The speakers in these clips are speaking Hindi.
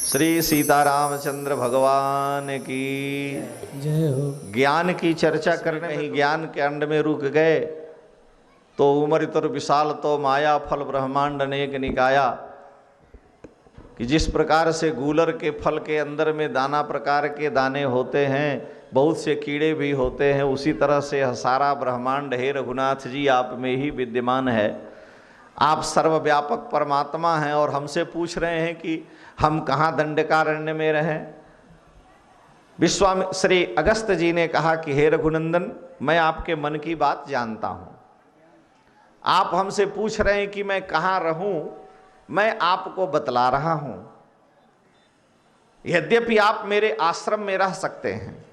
श्री सीतारामचंद्र भगवान की जय हो। ज्ञान की चर्चा करने ही ज्ञान के अंड में रुक गए तो उमरितर विशाल तो माया फल ब्रह्मांड अनेक निकाया। कि जिस प्रकार से गूलर के फल के अंदर में दाना प्रकार के दाने होते हैं, बहुत से कीड़े भी होते हैं, उसी तरह से सारा ब्रह्मांड हे रघुनाथ जी आप में ही विद्यमान है। आप सर्वव्यापक परमात्मा हैं और हमसे पूछ रहे हैं कि हम कहाँ दंडकारण्य में रहें। श्री अगस्त जी ने कहा कि हे रघुनंदन, मैं आपके मन की बात जानता हूँ। आप हमसे पूछ रहे हैं कि मैं कहाँ रहूं, मैं आपको बतला रहा हूं। यद्यपि आप मेरे आश्रम में रह सकते हैं,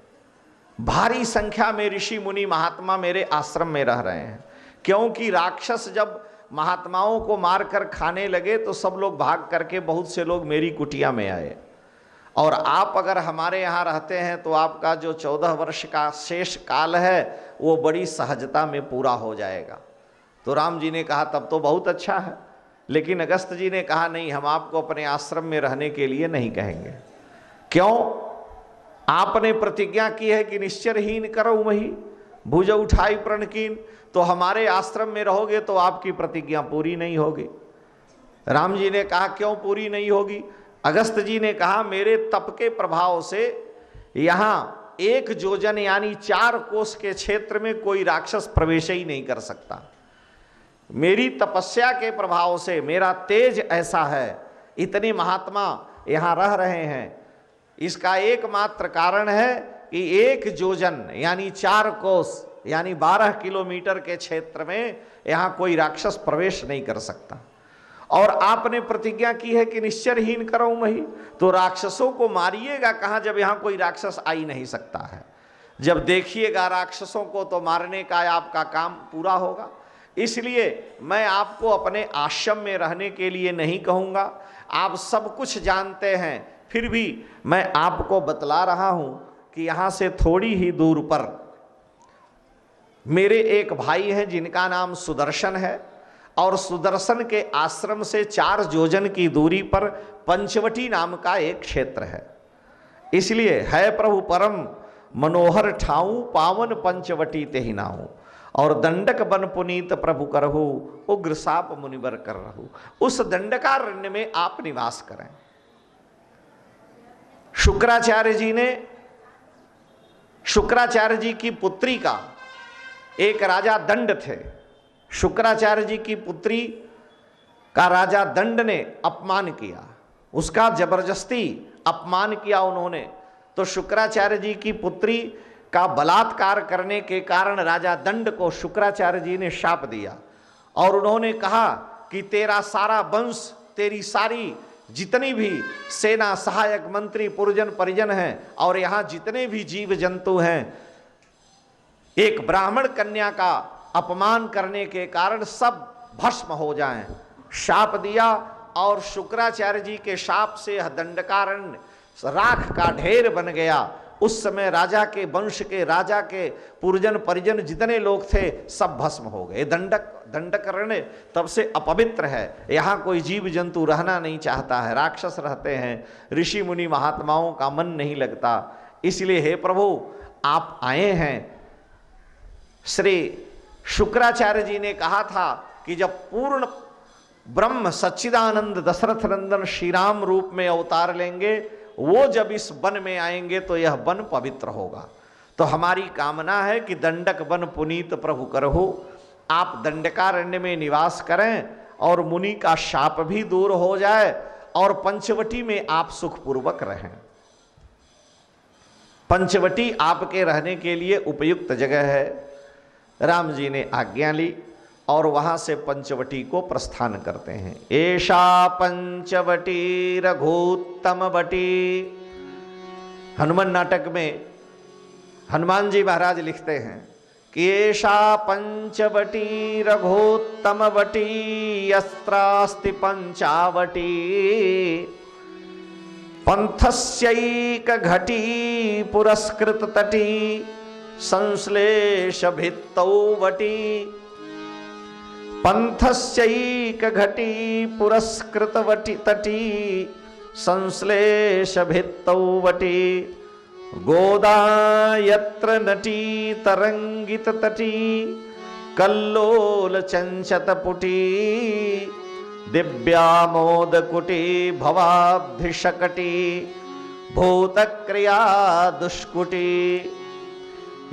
भारी संख्या में ऋषि मुनि महात्मा मेरे आश्रम में रह रहे हैं, क्योंकि राक्षस जब महात्माओं को मारकर खाने लगे तो सब लोग भाग करके बहुत से लोग मेरी कुटिया में आए। और आप अगर हमारे यहाँ रहते हैं तो आपका जो 14 वर्ष का शेष काल है वो बड़ी सहजता में पूरा हो जाएगा। तो राम जी ने कहा तब तो बहुत अच्छा है, लेकिन अगस्त जी ने कहा नहीं, हम आपको अपने आश्रम में रहने के लिए नहीं कहेंगे। क्यों? आपने प्रतिज्ञा की है कि निश्चरहीन करो मही भुज उठाई प्रणकीन, तो हमारे आश्रम में रहोगे तो आपकी प्रतिज्ञा पूरी नहीं होगी। राम जी ने कहा क्यों पूरी नहीं होगी? अगस्त जी ने कहा मेरे तप के प्रभाव से यहाँ 1 योजन यानी 4 कोस के क्षेत्र में कोई राक्षस प्रवेश ही नहीं कर सकता। मेरी तपस्या के प्रभाव से मेरा तेज ऐसा है, इतने महात्मा यहाँ रह रहे हैं। इसका एकमात्र कारण है कि 1 योजन यानी 4 कोस यानी 12 किलोमीटर के क्षेत्र में यहाँ कोई राक्षस प्रवेश नहीं कर सकता। और आपने प्रतिज्ञा की है कि निश्चरहीन करो मही, तो राक्षसों को मारिएगा कहाँ जब यहाँ कोई राक्षस आ ही नहीं सकता है। जब देखिएगा राक्षसों को तो मारने का आपका काम पूरा होगा। इसलिए मैं आपको अपने आश्रम में रहने के लिए नहीं कहूँगा। आप सब कुछ जानते हैं, फिर भी मैं आपको बतला रहा हूँ कि यहाँ से थोड़ी ही दूर पर मेरे एक भाई हैं जिनका नाम सुदर्शन है, और सुदर्शन के आश्रम से 4 योजन की दूरी पर पंचवटी नाम का एक क्षेत्र है। इसलिए है प्रभु परम मनोहर ठाऊ पावन पंचवटी तेहि नाऊ, और दंडक बन पुनीत प्रभु करहु उग्र साप मुनिवर कर रहु। उस दंडकारण्य में आप निवास करें। शुक्राचार्य जी की पुत्री का एक राजा दंड थे। शुक्राचार्य जी की पुत्री का राजा दंड ने अपमान किया, उसका जबरदस्ती अपमान किया उन्होंने। तो शुक्राचार्य जी की पुत्री का बलात्कार करने के कारण राजा दंड को शुक्राचार्य जी ने शाप दिया, और उन्होंने कहा कि तेरा सारा वंश, तेरी सारी जितनी भी सेना सहायक मंत्री पुरजन परिजन हैं और यहाँ जितने भी जीव जंतु हैं, एक ब्राह्मण कन्या का अपमान करने के कारण सब भस्म हो जाएं। शाप दिया, और शुक्राचार्य जी के शाप से दंडकारण्य राख का ढेर बन गया। उस समय राजा के वंश के, राजा के पुरजन परिजन जितने लोग थे सब भस्म हो गए। दंडकारण्य तब से अपवित्र है, यहाँ कोई जीव जंतु रहना नहीं चाहता है, राक्षस रहते हैं, ऋषि मुनि महात्माओं का मन नहीं लगता। इसलिए हे प्रभु आप आए हैं। श्री शुक्राचार्य जी ने कहा था कि जब पूर्ण ब्रह्म सच्चिदानंद दशरथ नंदन श्री राम रूप में अवतार लेंगे, वो जब इस वन में आएंगे तो यह वन पवित्र होगा। तो हमारी कामना है कि दंडक वन पुनीत प्रभु करहु, आप दंडकारण्य में निवास करें और मुनि का शाप भी दूर हो जाए, और पंचवटी में आप सुखपूर्वक रहें। पंचवटी आपके रहने के लिए उपयुक्त जगह है। राम जी ने आज्ञा ली और वहां से पंचवटी को प्रस्थान करते हैं। ऐशा पंचवटी रघुत्तम वटी। हनुमान नाटक में हनुमान जी महाराज लिखते हैं कि ऐशा पंचवटी रघुत्तम वटी अस्त्रास्ति पंचावटी पंथस्यैक घटी पुरस्कृत तटी संश्लेष भित्तौ वटी। पंथस्यैक घटी पुरस्कृत वटी तटी संश्लेष भित्तौ वटी गोदा यत्र नटी तरंगित तटी कल्लोल चंचत पुटी दिव्यामोद कुटी भवाब्धिशकटी भूत क्रिया दुष्कुटी।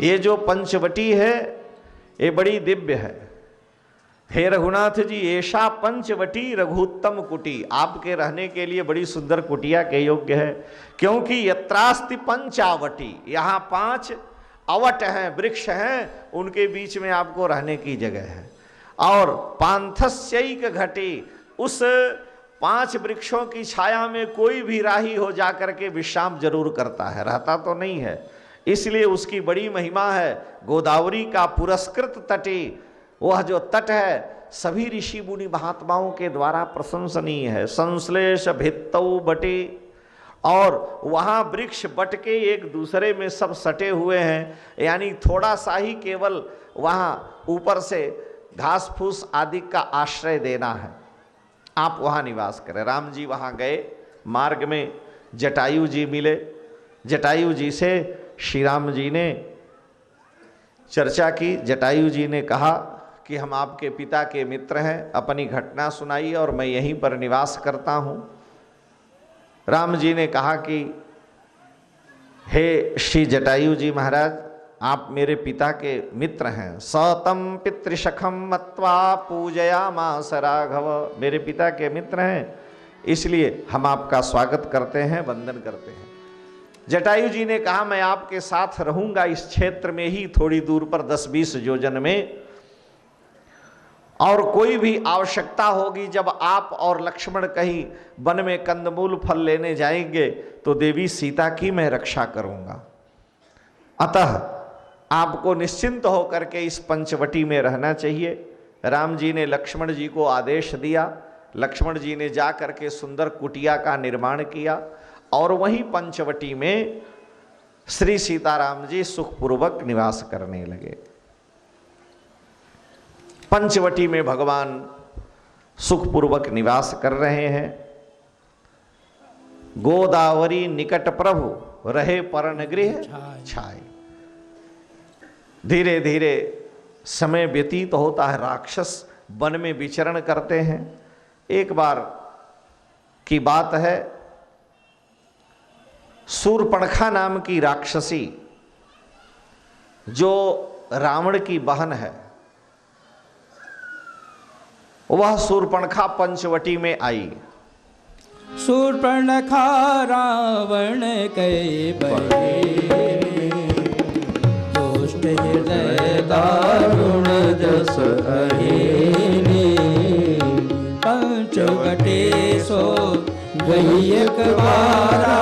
ये जो पंचवटी है ये बड़ी दिव्य है। हे रघुनाथ जी, ऐसा पंचवटी रघुत्तम कुटी, आपके रहने के लिए बड़ी सुंदर कुटिया के योग्य है, क्योंकि यत्रास्ति पंचावटी, यहाँ 5 अवट हैं, वृक्ष हैं, उनके बीच में आपको रहने की जगह है। और पांथस्यैक घटी, उस 5 वृक्षों की छाया में कोई भी राही हो जाकर के विश्राम जरूर करता है, रहता तो नहीं है, इसलिए उसकी बड़ी महिमा है। गोदावरी का पुरस्कृत तटी, वह जो तट है सभी ऋषि मुनि महात्माओं के द्वारा प्रशंसनीय है। संश्लेष भित्तौ बटे, और वहाँ वृक्ष बट के एक दूसरे में सब सटे हुए हैं, यानी थोड़ा सा ही केवल वहाँ ऊपर से घास फूस आदि का आश्रय देना है, आप वहाँ निवास करें। राम जी वहाँ गए, मार्ग में जटायु जी मिले। जटायु जी से श्री राम जी ने चर्चा की। जटायु जी ने कहा कि हम आपके पिता के मित्र हैं, अपनी घटना सुनाई और मैं यहीं पर निवास करता हूँ। राम जी ने कहा कि हे श्री जटायु जी महाराज, आप मेरे पिता के मित्र हैं। सतम पितृशखम मत्वा पूजयामास राघव, मेरे पिता के मित्र हैं, इसलिए हम आपका स्वागत करते हैं, वंदन करते हैं। जटायु जी ने कहा मैं आपके साथ रहूंगा इस क्षेत्र में ही, थोड़ी दूर पर 10-20 योजन में, और कोई भी आवश्यकता होगी, जब आप और लक्ष्मण कहीं वन में कंदमूल फल लेने जाएंगे तो देवी सीता की मैं रक्षा करूंगा। अतः आपको निश्चिंत होकर के इस पंचवटी में रहना चाहिए। राम जी ने लक्ष्मण जी को आदेश दिया। लक्ष्मण जी ने जा करके सुंदर कुटिया का निर्माण किया और वहीं पंचवटी में श्री सीताराम जी सुखपूर्वक निवास करने लगे। पंचवटी में भगवान सुखपूर्वक निवास कर रहे हैं। गोदावरी निकट प्रभु रहे परण गृह छाए। धीरे धीरे समय व्यतीत होता है, राक्षस वन में विचरण करते हैं। एक बार की बात है, शूर्पणखा नाम की राक्षसी जो रावण की बहन है, वह शूर्पणखा पंचवटी में आई। शूर्पणखा रावण के बहे, दुष्ट हृदय दारुण जस अहेने, पंचवटी सो गई एक बारा,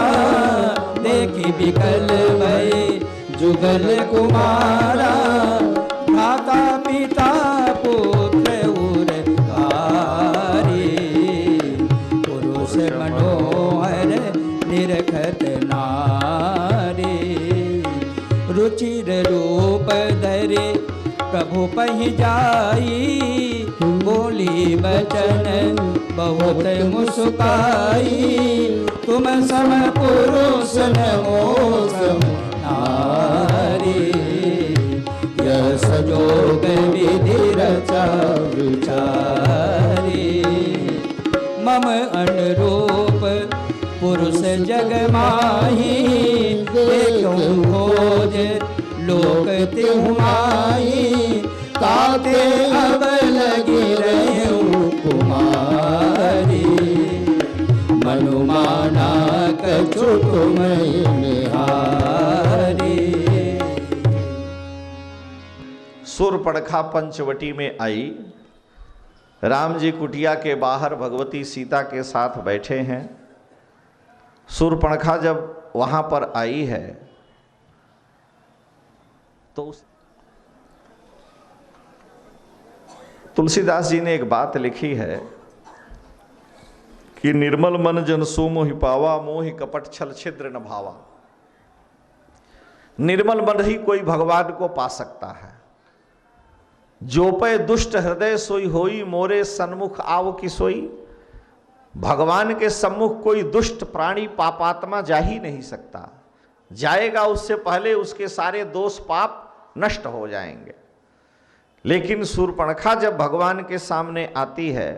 देखी बिकल भय जुगल कुमारा, माता पिता पुत्र मनोहर निरखत नारी, रुचिर रूप धरे प्रभु पहि जाई, बोली बचन बहुत मुस्काई, तुम सम पुरुष नमो सम नारी, यह संजोग विधि रचा विचारी, मम अनुरूप पुरुष जग माही, देखूं खोज लोक तिहु माही, ताते अब लगी रहूं कुमारी, मनुमाना कछु तुम निहारी। शूर्पणखा पंचवटी में आई। राम जी कुटिया के बाहर भगवती सीता के साथ बैठे हैं। शूर्पणखा जब वहां पर आई है तो तुलसीदास जी ने एक बात लिखी है कि निर्मल मन जन सो मोहि पावा, मोहि कपट छल छिद्र न भावा। निर्मल मन ही कोई भगवान को पा सकता है। जो पे दुष्ट हृदय सोई होई, मोरे सन्मुख आव की सोई। भगवान के सम्मुख कोई दुष्ट प्राणी पापात्मा जा ही नहीं सकता, जाएगा उससे पहले उसके सारे दोष पाप नष्ट हो जाएंगे। लेकिन शूर्पणखा जब भगवान के सामने आती है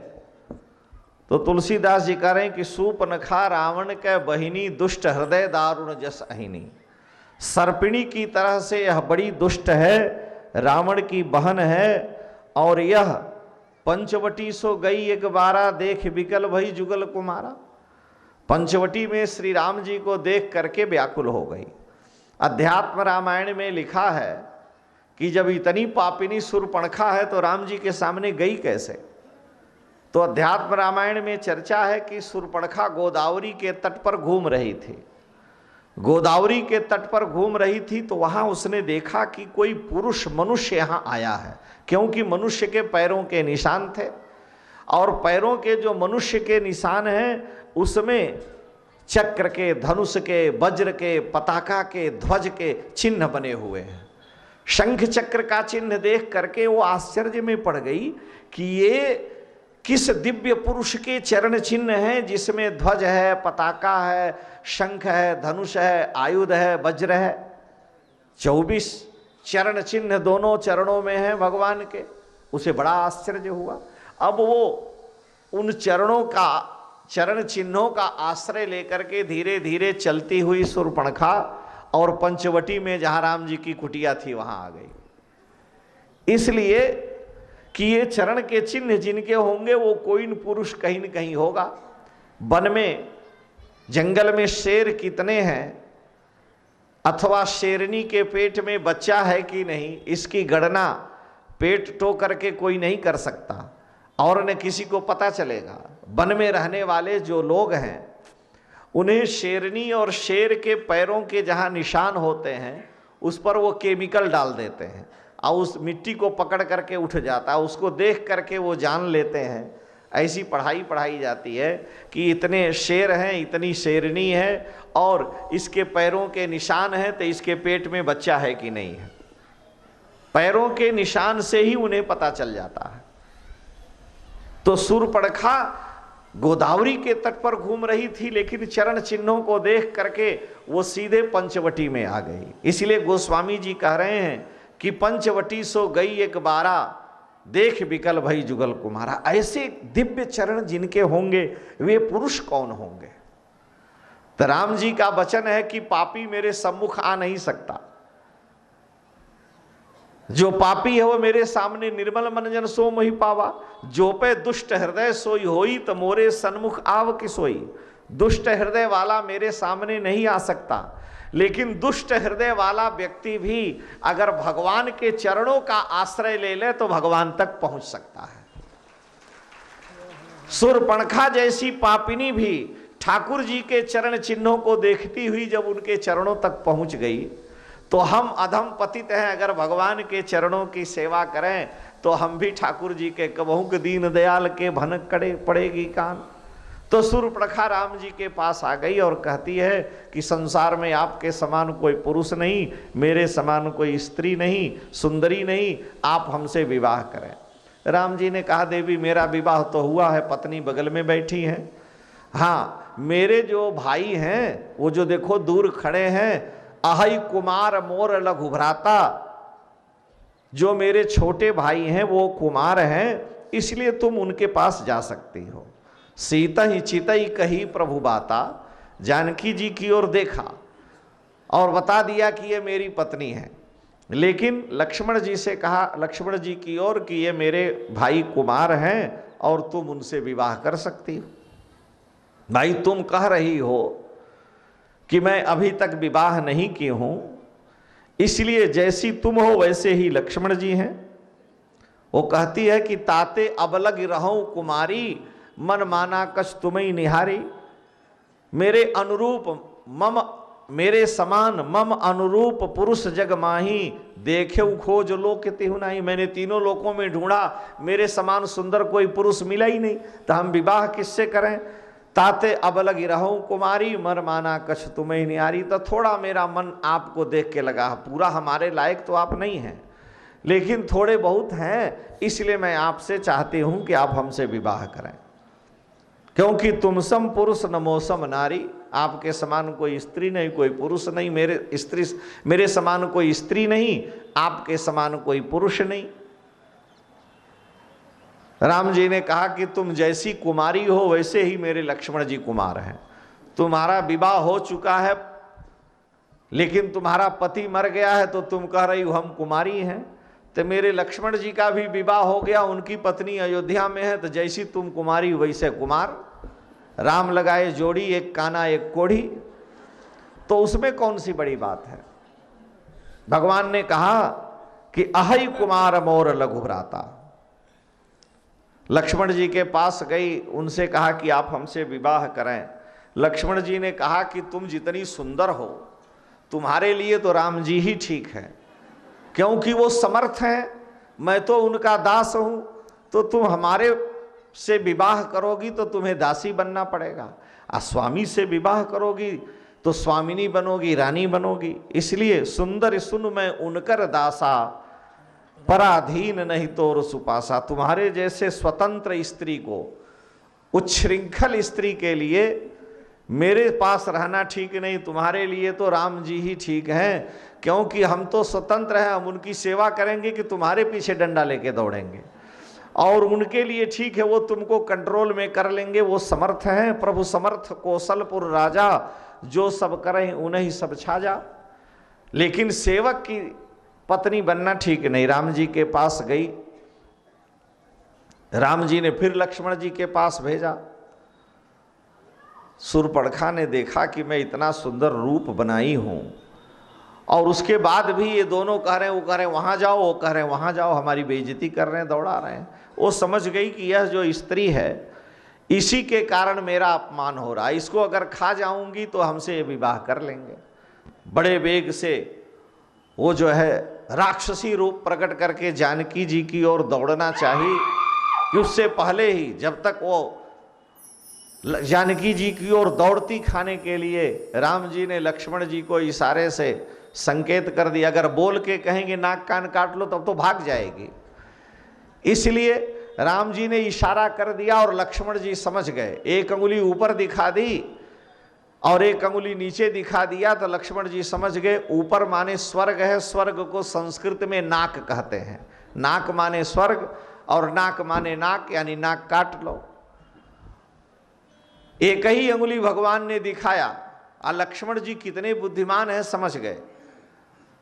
तो तुलसीदास जी कह रहे हैं कि शूर्पणखा रावण के बहिनी दुष्ट हृदय दारुण जस अहिनी। सर्पिणी की तरह से यह बड़ी दुष्ट है, रावण की बहन है, और यह पंचवटी सो गई एक बारा देख बिकल भई जुगल कुमारा। पंचवटी में श्री राम जी को देख करके व्याकुल हो गई। अध्यात्म रामायण में लिखा है कि जब इतनी पापिनी शूर्पणखा है तो राम जी के सामने गई कैसे। तो अध्यात्म रामायण में चर्चा है कि शूर्पणखा गोदावरी के तट पर घूम रही थी। गोदावरी के तट पर घूम रही थी तो वहां उसने देखा कि कोई पुरुष मनुष्य यहां आया है, क्योंकि मनुष्य के पैरों के निशान थे, और पैरों के जो मनुष्य के निशान हैं उसमें चक्र के, धनुष के, वज्र के, पताका के, ध्वज के चिन्ह बने हुए हैं। शंख चक्र का चिन्ह देख करके वो आश्चर्य में पड़ गई कि ये किस दिव्य पुरुष के चरण चिन्ह हैं जिसमें ध्वज है, पताका है, शंख है, धनुष है, आयुध है, वज्र है। 24 चरण चिन्ह दोनों चरणों में है भगवान के। उसे बड़ा आश्चर्य हुआ। अब वो उन चरण चिन्हों का आश्रय लेकर के धीरे धीरे चलती हुई शूर्पणखा और पंचवटी में जहां राम जी की कुटिया थी वहां आ गई। इसलिए कि ये चरण के चिन्ह जिनके होंगे वो कोई न पुरुष कहीं न कहीं होगा। वन में, जंगल में शेर कितने हैं अथवा शेरनी के पेट में बच्चा है कि नहीं, इसकी गणना पेट टो करके कोई नहीं कर सकता और न किसी को पता चलेगा। वन में रहने वाले जो लोग हैं उन्हें शेरनी और शेर के पैरों के जहाँ निशान होते हैं उस पर वो केमिकल डाल देते हैं और उस मिट्टी को पकड़ करके उठ जाता है। उसको देख करके वो जान लेते हैं। ऐसी पढ़ाई जाती है कि इतने शेर हैं, इतनी शेरनी है और इसके पैरों के निशान हैं तो इसके पेट में बच्चा है कि नहीं है। पैरों के निशान से ही उन्हें पता चल जाता है। तो शूर्पणखा गोदावरी के तट पर घूम रही थी, लेकिन चरण चिन्हों को देख करके वो सीधे पंचवटी में आ गई। इसलिए गोस्वामी जी कह रहे हैं कि पंचवटी सो गई एक बारा देख बिकल भई जुगल कुमारा। ऐसे दिव्य चरण जिनके होंगे वे पुरुष कौन होंगे। तो राम जी का वचन है कि पापी मेरे सम्मुख आ नहीं सकता। जो पापी है वो मेरे सामने निर्मल मन जन सो मोहि पावा। जो पे दुष्ट हृदय सोई होई तो मोरे सन्मुख आव कि सोई। दुष्ट हृदय वाला मेरे सामने नहीं आ सकता, लेकिन दुष्ट हृदय वाला व्यक्ति भी अगर भगवान के चरणों का आश्रय ले ले तो भगवान तक पहुंच सकता है। शूर्पणखा जैसी पापिनी भी ठाकुर जी के चरण चिन्हों को देखती हुई जब उनके चरणों तक पहुंच गई तो हम अधम पतित हैं, अगर भगवान के चरणों की सेवा करें तो हम भी ठाकुर जी के कबहू के दीन दयाल के भनक कड़े पड़ेगी कान। तो शूर्पणखा राम जी के पास आ गई और कहती है कि संसार में आपके समान कोई पुरुष नहीं, मेरे समान कोई स्त्री नहीं, सुंदरी नहीं, आप हमसे विवाह करें। राम जी ने कहा देवी मेरा विवाह तो हुआ है, पत्नी बगल में बैठी है। हाँ, मेरे जो भाई हैं वो जो देखो दूर खड़े हैं, अहै कुमार मोर लघु भ्राता, जो मेरे छोटे भाई हैं वो कुमार हैं, इसलिए तुम उनके पास जा सकती हो। सीता ही चितई कही प्रभु बाता, जानकी जी की ओर देखा और बता दिया कि ये मेरी पत्नी है। लेकिन लक्ष्मण जी से कहा, लक्ष्मण जी की ओर, कि ये मेरे भाई कुमार हैं और तुम उनसे विवाह कर सकती हो। भाई तुम कह रही हो कि मैं अभी तक विवाह नहीं की हूं, इसलिए जैसी तुम हो वैसे ही लक्ष्मण जी हैं। वो कहती है कि ताते अबलग रहूं कुमारी, मन माना कछ तुम्हें निहारी। मेरे अनुरूप मम, मेरे समान मम अनुरूप पुरुष जग माही, देखे खोज लोक तिहु नाही। मैंने तीनों लोकों में ढूंढा, मेरे समान सुंदर कोई पुरुष मिला ही नहीं, तो हम विवाह किससे करें। ताते अब लगी रहूं कुमारी, मर माना कछ तुम्हें निहारी। तो थोड़ा मेरा मन आपको देख के लगा, पूरा हमारे लायक तो आप नहीं हैं, लेकिन थोड़े बहुत हैं, इसलिए मैं आपसे चाहती हूं कि आप हमसे विवाह करें। क्योंकि तुम सम पुरुष नमोसम नारी, आपके समान कोई स्त्री नहीं, कोई पुरुष नहीं, मेरे समान कोई स्त्री नहीं, आपके समान कोई पुरुष नहीं। राम जी ने कहा कि तुम जैसी कुमारी हो वैसे ही मेरे लक्ष्मण जी कुमार हैं। तुम्हारा विवाह हो चुका है लेकिन तुम्हारा पति मर गया है, तो तुम कह रही हो हम कुमारी हैं। तो मेरे लक्ष्मण जी का भी विवाह हो गया, उनकी पत्नी अयोध्या में है, तो जैसी तुम कुमारी वैसे कुमार। राम लगाए जोड़ी, एक काना एक कोढ़ी, तो उसमें कौन सी बड़ी बात है। भगवान ने कहा कि अहै कुमार मोर लघु भ्राता। लक्ष्मण जी के पास गई, उनसे कहा कि आप हमसे विवाह करें। लक्ष्मण जी ने कहा कि तुम जितनी सुंदर हो, तुम्हारे लिए तो राम जी ही ठीक है, क्योंकि वो समर्थ हैं, मैं तो उनका दास हूं। तो तुम हमारे से विवाह करोगी तो तुम्हें दासी बनना पड़ेगा, और स्वामी से विवाह करोगी तो स्वामिनी बनोगी, रानी बनोगी। इसलिए सुंदर सुन मैं उनकर दासा, पराधीन नहीं तोर सुपासा। तुम्हारे जैसे स्वतंत्र स्त्री को, उच्छृंखल स्त्री के लिए मेरे पास रहना ठीक नहीं, तुम्हारे लिए तो राम जी ही ठीक हैं, क्योंकि हम तो स्वतंत्र हैं, हम उनकी सेवा करेंगे कि तुम्हारे पीछे डंडा लेके दौड़ेंगे। और उनके लिए ठीक है, वो तुमको कंट्रोल में कर लेंगे, वो समर्थ हैं। प्रभु समर्थ कौशलपुर राजा, जो सब करें उन्हें सब छाजा। लेकिन सेवक की पत्नी बनना ठीक नहीं। राम जी के पास गई, राम जी ने फिर लक्ष्मण जी के पास भेजा। शूर्पणखा ने देखा कि मैं इतना सुंदर रूप बनाई हूं, और उसके बाद भी ये दोनों कह रहे हैं, वो कह रहे हैं वहां जाओ, वो कह रहे हैं वहां जाओ, हमारी बेइज्जती कर रहे हैं, दौड़ा रहे हैं। वो समझ गई कि यह जो स्त्री है इसी के कारण मेरा अपमान हो रहा है, इसको अगर खा जाऊंगी तो हमसे ये विवाह कर लेंगे। बड़े वेग से वो जो है राक्षसी रूप प्रकट करके जानकी जी की ओर दौड़ना चाहिए, कि उससे पहले ही जब तक वो जानकी जी की ओर दौड़ती खाने के लिए, राम जी ने लक्ष्मण जी को इशारे से संकेत कर दिया, अगर बोल के कहेंगे नाक कान काट लो तब तो भाग जाएगी। इसलिए राम जी ने इशारा कर दिया और लक्ष्मण जी समझ गए। एक अंगुली ऊपर दिखा दी और एक अंगुली नीचे दिखा दिया, तो लक्ष्मण जी समझ गए ऊपर माने स्वर्ग है, स्वर्ग को संस्कृत में नाक कहते हैं। नाक माने स्वर्ग और नाक माने नाक, यानी नाक काट लो। एक ही अंगुली भगवान ने दिखाया, और लक्ष्मण जी कितने बुद्धिमान हैं, समझ गए।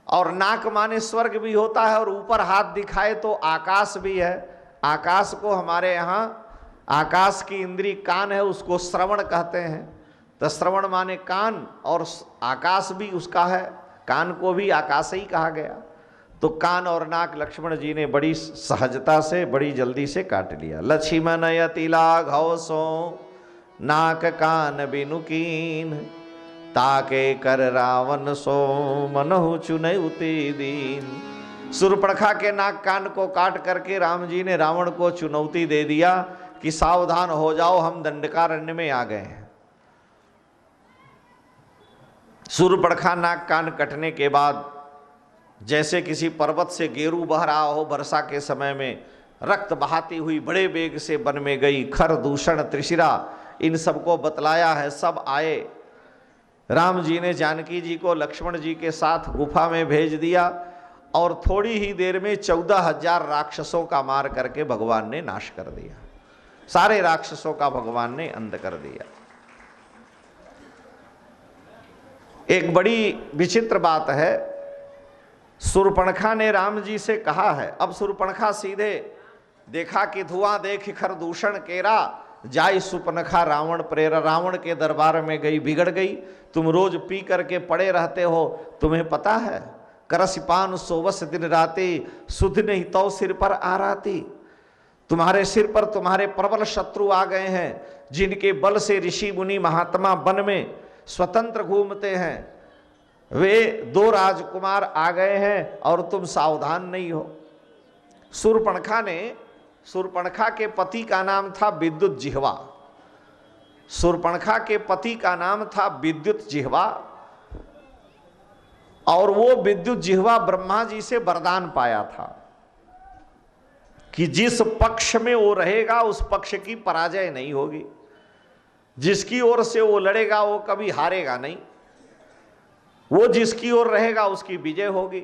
और नाक माने स्वर्ग भी होता है, और ऊपर हाथ दिखाए तो आकाश भी है। आकाश को हमारे यहाँ आकाश की इंद्री कान है, उसको श्रवण कहते हैं। तो श्रवण माने कान, और आकाश भी उसका है, कान को भी आकाश ही कहा गया। तो कान और नाक लक्ष्मण जी ने बड़ी सहजता से, बड़ी जल्दी से काट लिया। लक्ष्मण यति लाघव सो नाक कान बिनुकीन, ताके कर रावण सो मनहु चुनौती दीन। शूर्पणखा के नाक कान को काट करके राम जी ने रावण को चुनौती दे दिया कि सावधान हो जाओ, हम दंडकारण्य में आ गए हैं। शूर्पणखा नाक कान कटने के बाद जैसे किसी पर्वत से गेरू बह रहा हो वर्षा के समय में, रक्त बहाती हुई बड़े वेग से वन में गई। खर दूषण त्रिशिरा इन सबको बतलाया है, सब आए। राम जी ने जानकी जी को लक्ष्मण जी के साथ गुफा में भेज दिया, और थोड़ी ही देर में 14,000 राक्षसों का मार करके भगवान ने नाश कर दिया। सारे राक्षसों का भगवान ने अंत कर दिया। एक बड़ी विचित्र बात है, शूर्पणखा ने राम जी से कहा है। अब शूर्पणखा सीधे देखा कि धुआं देख खर दूषण केरा, जाय सुपनखा रावण प्रेरा। रावण के दरबार में गई, बिगड़ गई। तुम रोज पी करके पड़े रहते हो, तुम्हें पता है करसिपान सोवस दिन राती, सुध नहीं तो सिर पर आराती। तुम्हारे सिर पर तुम्हारे प्रबल शत्रु आ गए हैं, जिनके बल से ऋषि मुनि महात्मा वन में स्वतंत्र घूमते हैं। वे 2 राजकुमार आ गए हैं और तुम सावधान नहीं हो। शूर्पणखा के पति का नाम था विद्युत जिह्वा। शूर्पणखा के पति का नाम था विद्युत जिह्वा, और वो विद्युत जिह्वा ब्रह्मा जी से वरदान पाया था कि जिस पक्ष में वो रहेगा उस पक्ष की पराजय नहीं होगी। जिसकी ओर से वो लड़ेगा वो कभी हारेगा नहीं, वो जिसकी ओर रहेगा उसकी विजय होगी।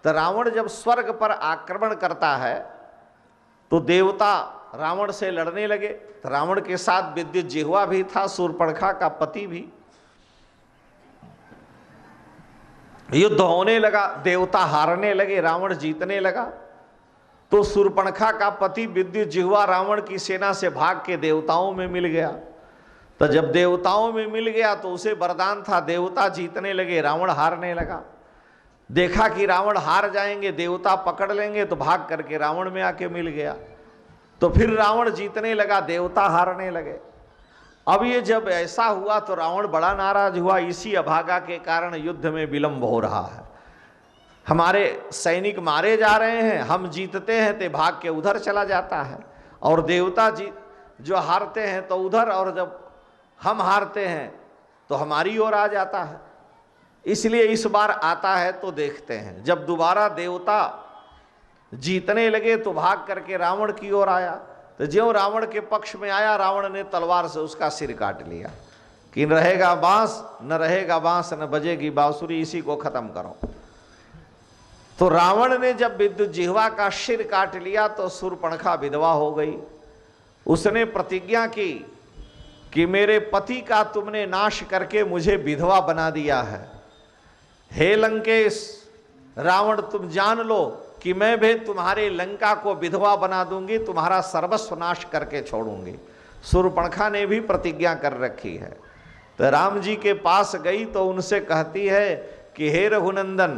तो रावण जब स्वर्ग पर आक्रमण करता है तो देवता रावण से लड़ने लगे। तो रावण के साथ विद्युत जिह्वा भी था, शूर्पणखा का पति भी। युद्ध होने लगा, देवता हारने लगे, रावण जीतने लगा। तो शूर्पणखा का पति विद्युत जिह्वा रावण की सेना से भाग के देवताओं में मिल गया। तो जब देवताओं में मिल गया तो उसे वरदान था, देवता जीतने लगे, रावण हारने लगा। देखा कि रावण हार जाएंगे, देवता पकड़ लेंगे, तो भाग करके रावण में आके मिल गया। तो फिर रावण जीतने लगा, देवता हारने लगे। अब ये जब ऐसा हुआ तो रावण बड़ा नाराज हुआ, इसी अभागा के कारण युद्ध में विलंब हो रहा है। हमारे सैनिक मारे जा रहे हैं, हम जीतते हैं तो भाग के उधर चला जाता है, और देवता जी जो हारते हैं तो उधर, और जब हम हारते हैं तो हमारी ओर आ जाता है। इसलिए इस बार आता है तो देखते हैं। जब दोबारा देवता जीतने लगे तो भाग करके रावण की ओर आया। तो ज्यों रावण के पक्ष में आया, रावण ने तलवार से उसका सिर काट लिया कि न रहेगा बांस, न रहेगा बांस, न बजेगी बांसुरी, इसी को खत्म करो। तो रावण ने जब विद्युत जिह्वा का सिर काट लिया तो शूर्पणखा विधवा हो गई। उसने प्रतिज्ञा की कि मेरे पति का तुमने नाश करके मुझे विधवा बना दिया है। हे लंकेश, रावण तुम जान लो कि मैं भी तुम्हारे लंका को विधवा बना दूंगी, तुम्हारा सर्वस्व नाश करके छोड़ूंगी। शूर्पणखा ने भी प्रतिज्ञा कर रखी है। तो राम जी के पास गई तो उनसे कहती है कि हे रघुनंदन,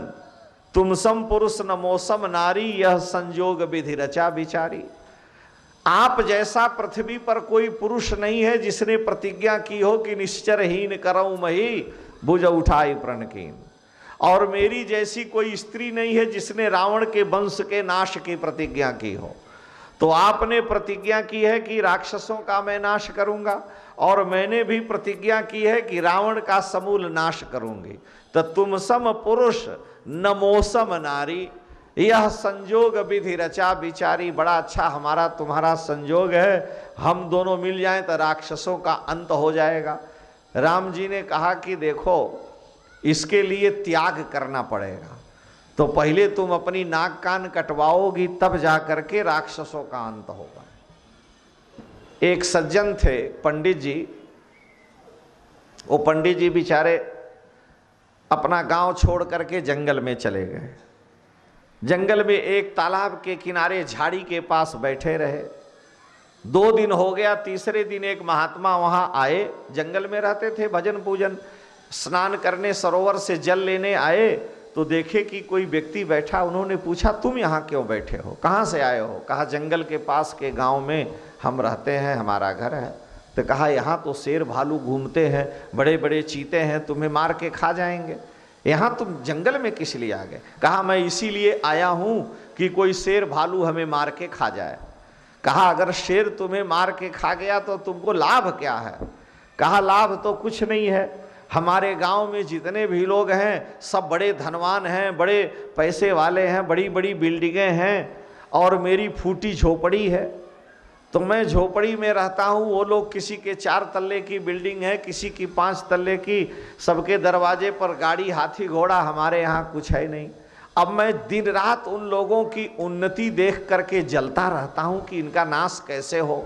तुम सम पुरुष न मौसम नारी, यह संजोग विधि रचा विचारी। आप जैसा पृथ्वी पर कोई पुरुष नहीं है जिसने प्रतिज्ञा की हो कि निश्चरहीन करऊं मही, भुज उठाई प्रणकीन। और मेरी जैसी कोई स्त्री नहीं है जिसने रावण के वंश के नाश की प्रतिज्ञा की हो। तो आपने प्रतिज्ञा की है कि राक्षसों का मैं नाश करूंगा, और मैंने भी प्रतिज्ञा की है कि रावण का समूल नाश करूंगी। तो तुम सम पुरुष न मौसम नारी, यह संजोग विधि रचा विचारी। बड़ा अच्छा हमारा तुम्हारा संजोग है, हम दोनों मिल जाएं तो राक्षसों का अंत हो जाएगा। राम जी ने कहा कि देखो, इसके लिए त्याग करना पड़ेगा। तो पहले तुम अपनी नाक कान कटवाओगी, तब जा करके राक्षसों का अंत होगा। एक सज्जन थे पंडित जी, वो पंडित जी बेचारे अपना गांव छोड़ करके जंगल में चले गए। जंगल में एक तालाब के किनारे झाड़ी के पास बैठे रहे। 2 दिन हो गया, तीसरे दिन एक महात्मा वहां आए। जंगल में रहते थे, भजन पूजन स्नान करने सरोवर से जल लेने आए तो देखे कि कोई व्यक्ति बैठा। उन्होंने पूछा, तुम यहाँ क्यों बैठे हो, कहाँ से आए हो? कहा, जंगल के पास के गांव में हम रहते हैं, हमारा घर है। तो कहा, यहाँ तो शेर भालू घूमते हैं, बड़े बड़े चीते हैं, तुम्हें मार के खा जाएंगे, यहाँ तुम जंगल में किस लिए आ गए? कहा, मैं इसीलिए आया हूँ कि कोई शेर भालू हमें मार के खा जाए। कहा, अगर शेर तुम्हें मार के खा गया तो तुमको लाभ क्या है? कहा, लाभ तो कुछ नहीं है। हमारे गांव में जितने भी लोग हैं सब बड़े धनवान हैं, बड़े पैसे वाले हैं, बड़ी बड़ी बिल्डिंगें हैं, और मेरी फूटी झोपड़ी है। तो मैं झोपड़ी में रहता हूँ, वो लोग किसी के 4 तल्ले की बिल्डिंग है, किसी की 5 तल्ले की, सबके दरवाजे पर गाड़ी हाथी घोड़ा, हमारे यहाँ कुछ है नहीं। अब मैं दिन रात उन लोगों की उन्नति देख करके जलता रहता हूँ कि इनका नाश कैसे हो,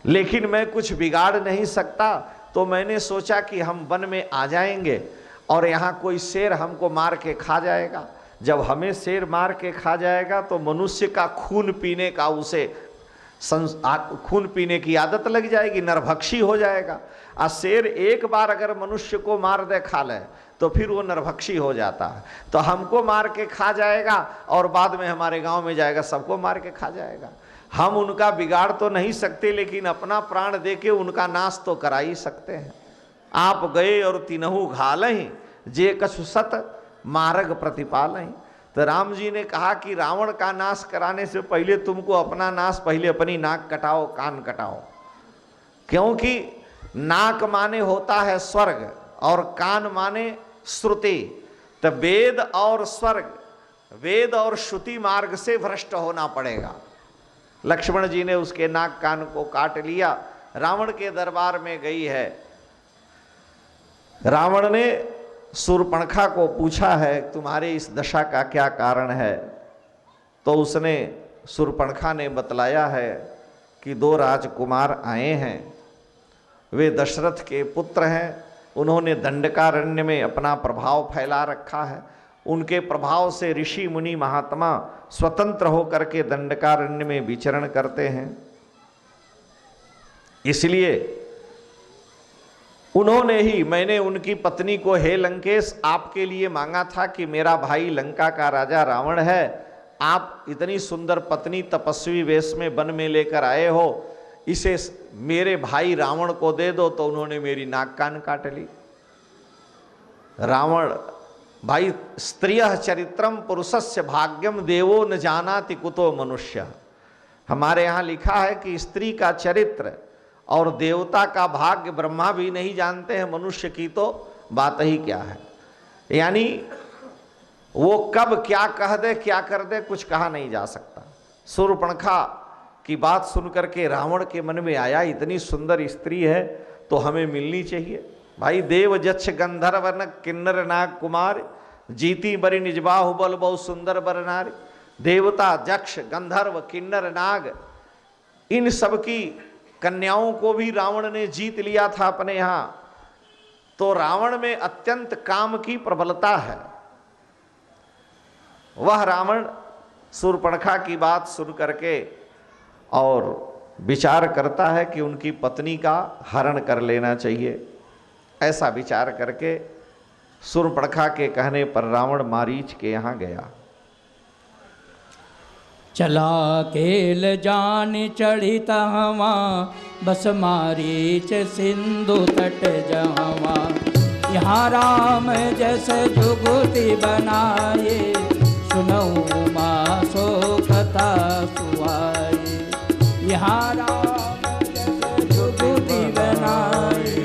लेकिन मैं कुछ बिगाड़ नहीं सकता। तो मैंने सोचा कि हम वन में आ जाएंगे और यहाँ कोई शेर हमको मार के खा जाएगा। जब हमें शेर मार के खा जाएगा तो मनुष्य का खून पीने का, उसे खून पीने की आदत लग जाएगी, नरभक्षी हो जाएगा। और शेर एक बार अगर मनुष्य को मार दे, खा ले, तो फिर वो नरभक्षी हो जाता है। तो हमको मार के खा जाएगा और बाद में हमारे गांव में जाएगा, सबको मार के खा जाएगा। हम उनका बिगाड़ तो नहीं सकते, लेकिन अपना प्राण देके उनका नाश तो करा ही सकते हैं। आप गए और तिनहु घालहीं, जे कछु सत मार्ग प्रतिपालहीं। तो राम जी ने कहा कि रावण का नाश कराने से पहले तुमको अपना नाश, पहले अपनी नाक कटाओ, कान कटाओ। क्योंकि नाक माने होता है स्वर्ग और कान माने श्रुति। तो वेद और स्वर्ग, वेद और श्रुति मार्ग से भ्रष्ट होना पड़ेगा। लक्ष्मण जी ने उसके नाक कान को काट लिया रावण के दरबार में गई है। रावण ने शूर्पणखा को पूछा है तुम्हारे इस दशा का क्या कारण है, तो उसने शूर्पणखा ने बतलाया है कि 2 राजकुमार आए हैं, वे दशरथ के पुत्र हैं, उन्होंने दंडकारण्य में अपना प्रभाव फैला रखा है, उनके प्रभाव से ऋषि मुनि महात्मा स्वतंत्र होकर के दंडकारण्य में विचरण करते हैं। इसलिए उन्होंने ही, मैंने उनकी पत्नी को हे लंकेश आपके लिए मांगा था कि मेरा भाई लंका का राजा रावण है, आप इतनी सुंदर पत्नी तपस्वी वेश में वन में लेकर आए हो, इसे मेरे भाई रावण को दे दो। तो उन्होंने मेरी नाक कान काट ली। रावण भाई, स्त्रियः चरित्रम पुरुषस्य भाग्यम देवो न जानाति कुतो मनुष्य। हमारे यहाँ लिखा है कि स्त्री का चरित्र और देवता का भाग्य ब्रह्मा भी नहीं जानते हैं, मनुष्य की तो बात ही क्या है। यानी वो कब क्या कह दे क्या कर दे कुछ कहा नहीं जा सकता। शूर्पणखा की बात सुनकर के रावण के मन में आया इतनी सुंदर स्त्री है तो हमें मिलनी चाहिए। भाई, देव जक्ष गंधर्व न किन्नर नाग कुमार, जीती बरी निजबाहु बल बहु सुंदर बर नारी। देवता, जक्ष, गंधर्व, किन्नर, नाग, इन सब की कन्याओं को भी रावण ने जीत लिया था अपने यहाँ। तो रावण में अत्यंत काम की प्रबलता है। वह रावण शूर्पणखा की बात सुन करके और विचार करता है कि उनकी पत्नी का हरण कर लेना चाहिए। ऐसा विचार करके शूर्पणखा के कहने पर रावण मारीच के यहाँ गया। चला केल जान चढ़ित हवा, बस मारीच सिंधु तट जहवा। यहाँ राम जैसे जुगुति बनाए, सुनऊ माँ सो कथा सुहाए। यहाँ राम जैसे जुगुति बनाए,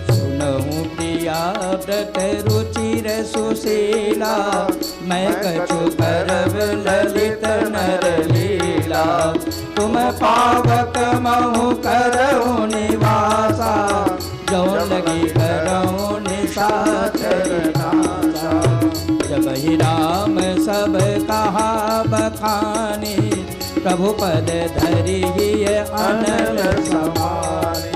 सुनऊ प्रिया व्रत रुचिर सुशीला। मैं कछु करब ललित नर लीला, तुम पावक महु करहु निवासा। जो लगी करहु निशाचर नासा। जब ही राम सब कहा बखानी, प्रभु पद धरि अनल समानी।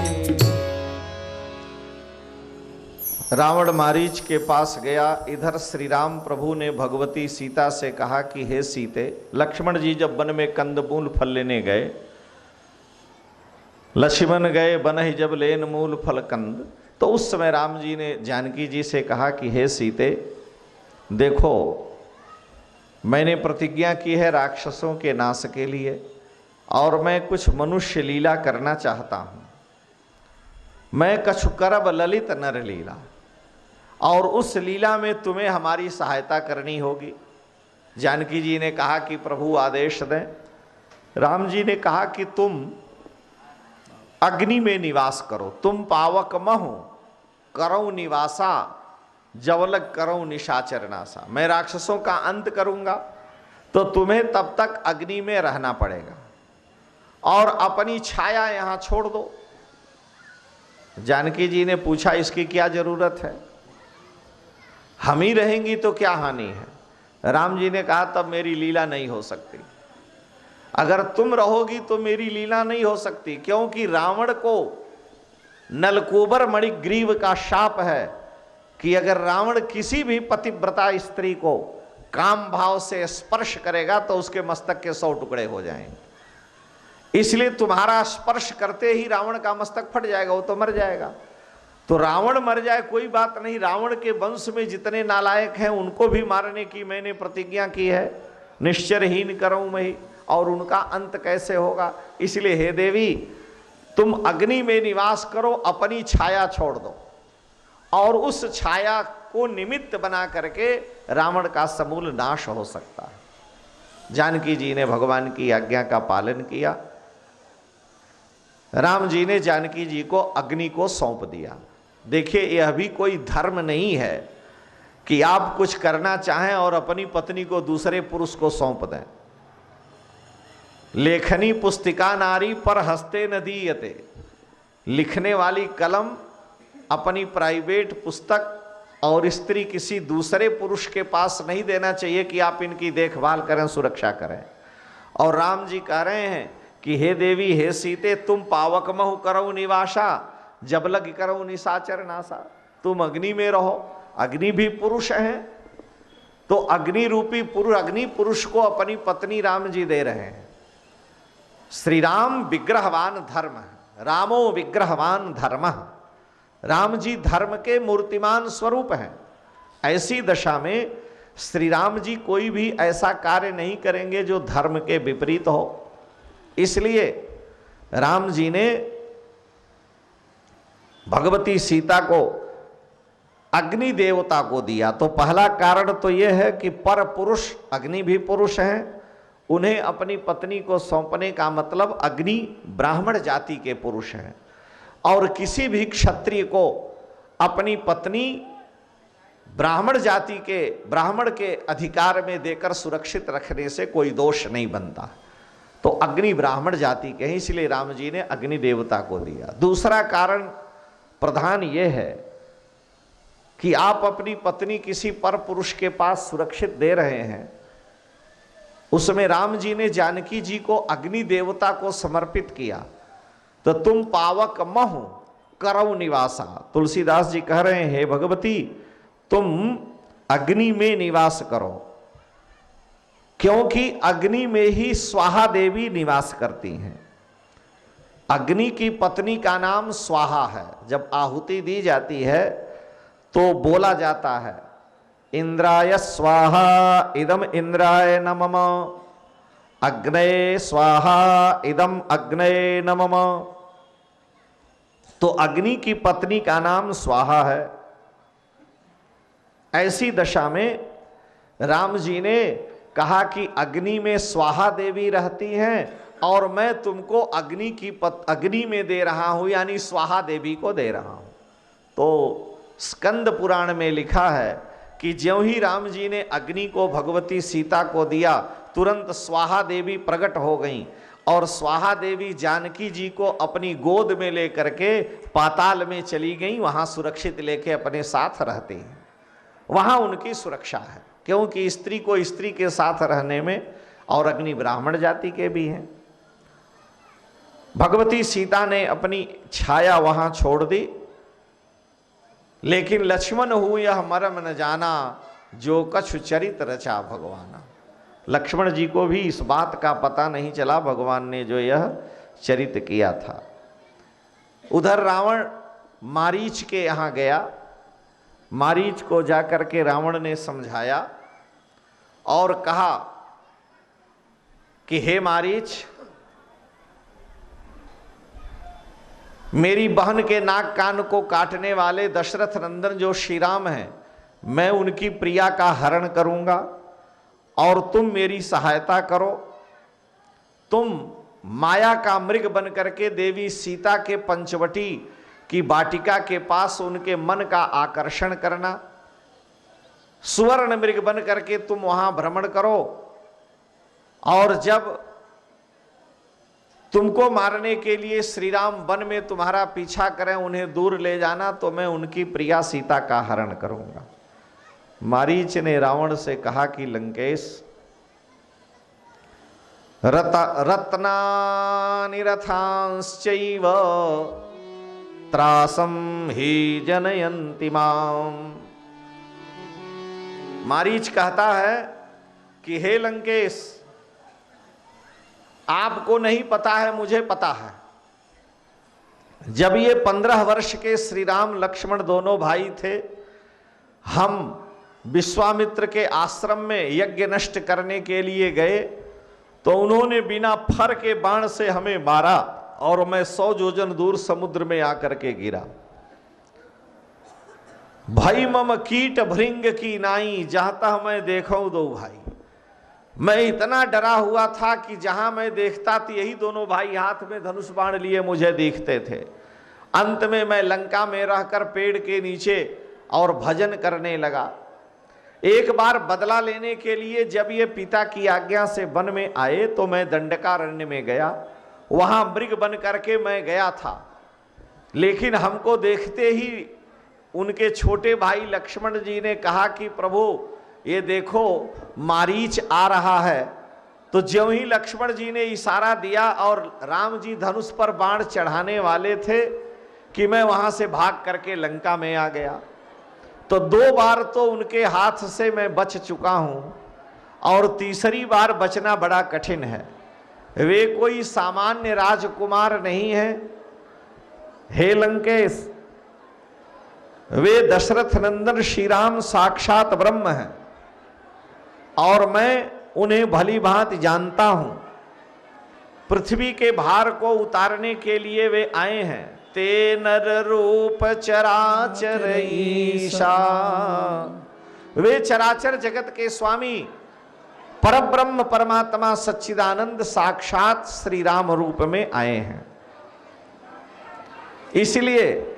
रावण मारीच के पास गया। इधर श्री राम प्रभु ने भगवती सीता से कहा कि हे सीते, लक्ष्मण जी जब वन में कंदमूल फल लेने गए, लक्ष्मण गए बन ही जब लेन मूल फल कंद, तो उस समय राम जी ने जानकी जी से कहा कि हे सीते, देखो मैंने प्रतिज्ञा की है राक्षसों के नाश के लिए, और मैं कुछ मनुष्य लीला करना चाहता हूँ। मैं कछु करब ललित नर लीला, और उस लीला में तुम्हें हमारी सहायता करनी होगी। जानकी जी ने कहा कि प्रभु आदेश दें। राम जी ने कहा कि तुम अग्नि में निवास करो, तुम पावक महु करऊ निवासा, जवलक करऊ निशाचर नासा। मैं राक्षसों का अंत करूंगा तो तुम्हें तब तक अग्नि में रहना पड़ेगा, और अपनी छाया यहां छोड़ दो। जानकी जी ने पूछा इसकी क्या जरूरत है, हम ही रहेंगी तो क्या हानि है। राम जी ने कहा तब मेरी लीला नहीं हो सकती। अगर तुम रहोगी तो मेरी लीला नहीं हो सकती, क्योंकि रावण को नलकूबर मणिग्रीव का शाप है कि अगर रावण किसी भी पतिव्रता स्त्री को काम भाव से स्पर्श करेगा तो उसके मस्तक के 100 टुकड़े हो जाएंगे। इसलिए तुम्हारा स्पर्श करते ही रावण का मस्तक फट जाएगा, वो तो मर जाएगा। तो रावण मर जाए कोई बात नहीं, रावण के वंश में जितने नालायक हैं उनको भी मारने की मैंने प्रतिज्ञा की है। निश्चरहीन करूं मैं, और उनका अंत कैसे होगा। इसलिए हे देवी, तुम अग्नि में निवास करो, अपनी छाया छोड़ दो, और उस छाया को निमित्त बना करके रावण का समूल नाश हो सकता है। जानकी जी ने भगवान की आज्ञा का पालन किया। राम जी ने जानकी जी को अग्नि को सौंप दिया। देखिए, यह भी कोई धर्म नहीं है कि आप कुछ करना चाहें और अपनी पत्नी को दूसरे पुरुष को सौंप दें। लेखनी पुस्तिका नारी पर हस्ते न दीयते। लिखने वाली कलम अपनी प्राइवेट पुस्तक और स्त्री किसी दूसरे पुरुष के पास नहीं देना चाहिए कि आप इनकी देखभाल करें, सुरक्षा करें। और राम जी कह रहे हैं कि हे देवी हे सीते, तुम पावक महु करऊ निवासा, जब लग करऊ निशाचर नासा। तुम अग्नि में रहो, अग्नि भी पुरुष है, तो अग्नि रूपी पुरुष, अग्नि पुरुष को अपनी पत्नी राम जी दे रहे हैं। श्री राम विग्रहवान धर्म है, रामो विग्रहवान धर्म। राम जी धर्म के मूर्तिमान स्वरूप हैं। ऐसी दशा में श्री राम जी कोई भी ऐसा कार्य नहीं करेंगे जो धर्म के विपरीत हो। इसलिए राम जी ने भगवती सीता को अग्नि देवता को दिया। तो पहला कारण तो यह है कि पर पुरुष, अग्नि भी पुरुष हैं, उन्हें अपनी पत्नी को सौंपने का मतलब अग्नि ब्राह्मण जाति के पुरुष हैं, और किसी भी क्षत्रिय को अपनी पत्नी ब्राह्मण जाति के, ब्राह्मण के अधिकार में देकर सुरक्षित रखने से कोई दोष नहीं बनता। तो अग्नि ब्राह्मण जाति के हैं, इसलिए राम जी ने अग्नि देवता को दिया। दूसरा कारण प्रधान यह है कि आप अपनी पत्नी किसी पर पुरुष के पास सुरक्षित दे रहे हैं, उसमें राम जी ने जानकी जी को अग्नि देवता को समर्पित किया। तो तुम पावक महु करऊ निवासा। तुलसीदास जी कह रहे हैं, हे भगवती तुम अग्नि में निवास करो, क्योंकि अग्नि में ही स्वाहा देवी निवास करती हैं। अग्नि की पत्नी का नाम स्वाहा है। जब आहुति दी जाती है तो बोला जाता है, इंद्राय स्वाहा इदम इंद्राय नमः, अग्नये स्वाहा इदम अग्नये नमः। तो अग्नि की पत्नी का नाम स्वाहा है। ऐसी दशा में राम जी ने कहा कि अग्नि में स्वाहा देवी रहती हैं और मैं तुमको अग्नि में दे रहा हूं, यानी स्वाहा देवी को दे रहा हूं। तो स्कंद पुराण में लिखा है कि ज्यों ही राम जी ने अग्नि को भगवती सीता को दिया, तुरंत स्वाहा देवी प्रकट हो गईं और स्वाहा देवी जानकी जी को अपनी गोद में लेकर के पाताल में चली गईं। वहां सुरक्षित लेके अपने साथ रहती हैं, वहां उनकी सुरक्षा है, क्योंकि स्त्री को स्त्री के साथ रहने में, और अग्नि ब्राह्मण जाति के भी हैं। भगवती सीता ने अपनी छाया वहां छोड़ दी, लेकिन लक्ष्मण हूं यह मरम न जाना, जो कछु चरित रचा भगवाना। लक्ष्मण जी को भी इस बात का पता नहीं चला भगवान ने जो यह चरित किया था। उधर रावण मारीच के यहाँ गया, मारीच को जाकर के रावण ने समझाया और कहा कि हे मारीच, मेरी बहन के नाक कान को काटने वाले दशरथ नंदन जो श्री राम हैं, मैं उनकी प्रिया का हरण करूंगा और तुम मेरी सहायता करो। तुम माया का मृग बन करके देवी सीता के पंचवटी की वाटिका के पास उनके मन का आकर्षण करना, सुवर्ण मृग बन करके तुम वहां भ्रमण करो, और जब तुमको मारने के लिए श्री राम वन में तुम्हारा पीछा करें, उन्हें दूर ले जाना, तो मैं उनकी प्रिया सीता का हरण करूंगा। मारीच ने रावण से कहा कि लंकेश, रत्नानि रथांश्चैव त्रासम ही जनयन्ति माम। मारीच कहता है कि हे लंकेश, आपको नहीं पता है, मुझे पता है। जब ये 15 वर्ष के श्री राम लक्ष्मण दोनों भाई थे, हम विश्वामित्र के आश्रम में यज्ञ नष्ट करने के लिए गए, तो उन्होंने बिना फर के बाण से हमें मारा और मैं 100 योजन दूर समुद्र में आकर के गिरा। भाई मम कीट भृंग की नाई, जाता मैं देखूं दो भाई। मैं इतना डरा हुआ था कि जहां मैं देखता था यही दोनों भाई हाथ में धनुष बाण लिए मुझे दिखते थे। अंत में मैं लंका में रहकर पेड़ के नीचे और भजन करने लगा। एक बार बदला लेने के लिए जब ये पिता की आज्ञा से वन में आए तो मैं दंडकारण्य में गया, वहां मृग बन करके मैं गया था। लेकिन हमको देखते ही उनके छोटे भाई लक्ष्मण जी ने कहा कि प्रभु ये देखो मारीच आ रहा है। तो ज्यों ही लक्ष्मण जी ने इशारा दिया और राम जी धनुष पर बाण चढ़ाने वाले थे कि मैं वहां से भाग करके लंका में आ गया। तो 2 बार तो उनके हाथ से मैं बच चुका हूं और तीसरी बार बचना बड़ा कठिन है। वे कोई सामान्य राजकुमार नहीं है, हे लंकेश, वे दशरथ नंदन श्री राम साक्षात ब्रह्म हैं और मैं उन्हें भली भांति जानता हूं। पृथ्वी के भार को उतारने के लिए वे आए हैं। ते नर रूप चराचर ईशा, वे चराचर जगत के स्वामी परब्रह्म परमात्मा सच्चिदानंद साक्षात श्री राम रूप में आए हैं। इसलिए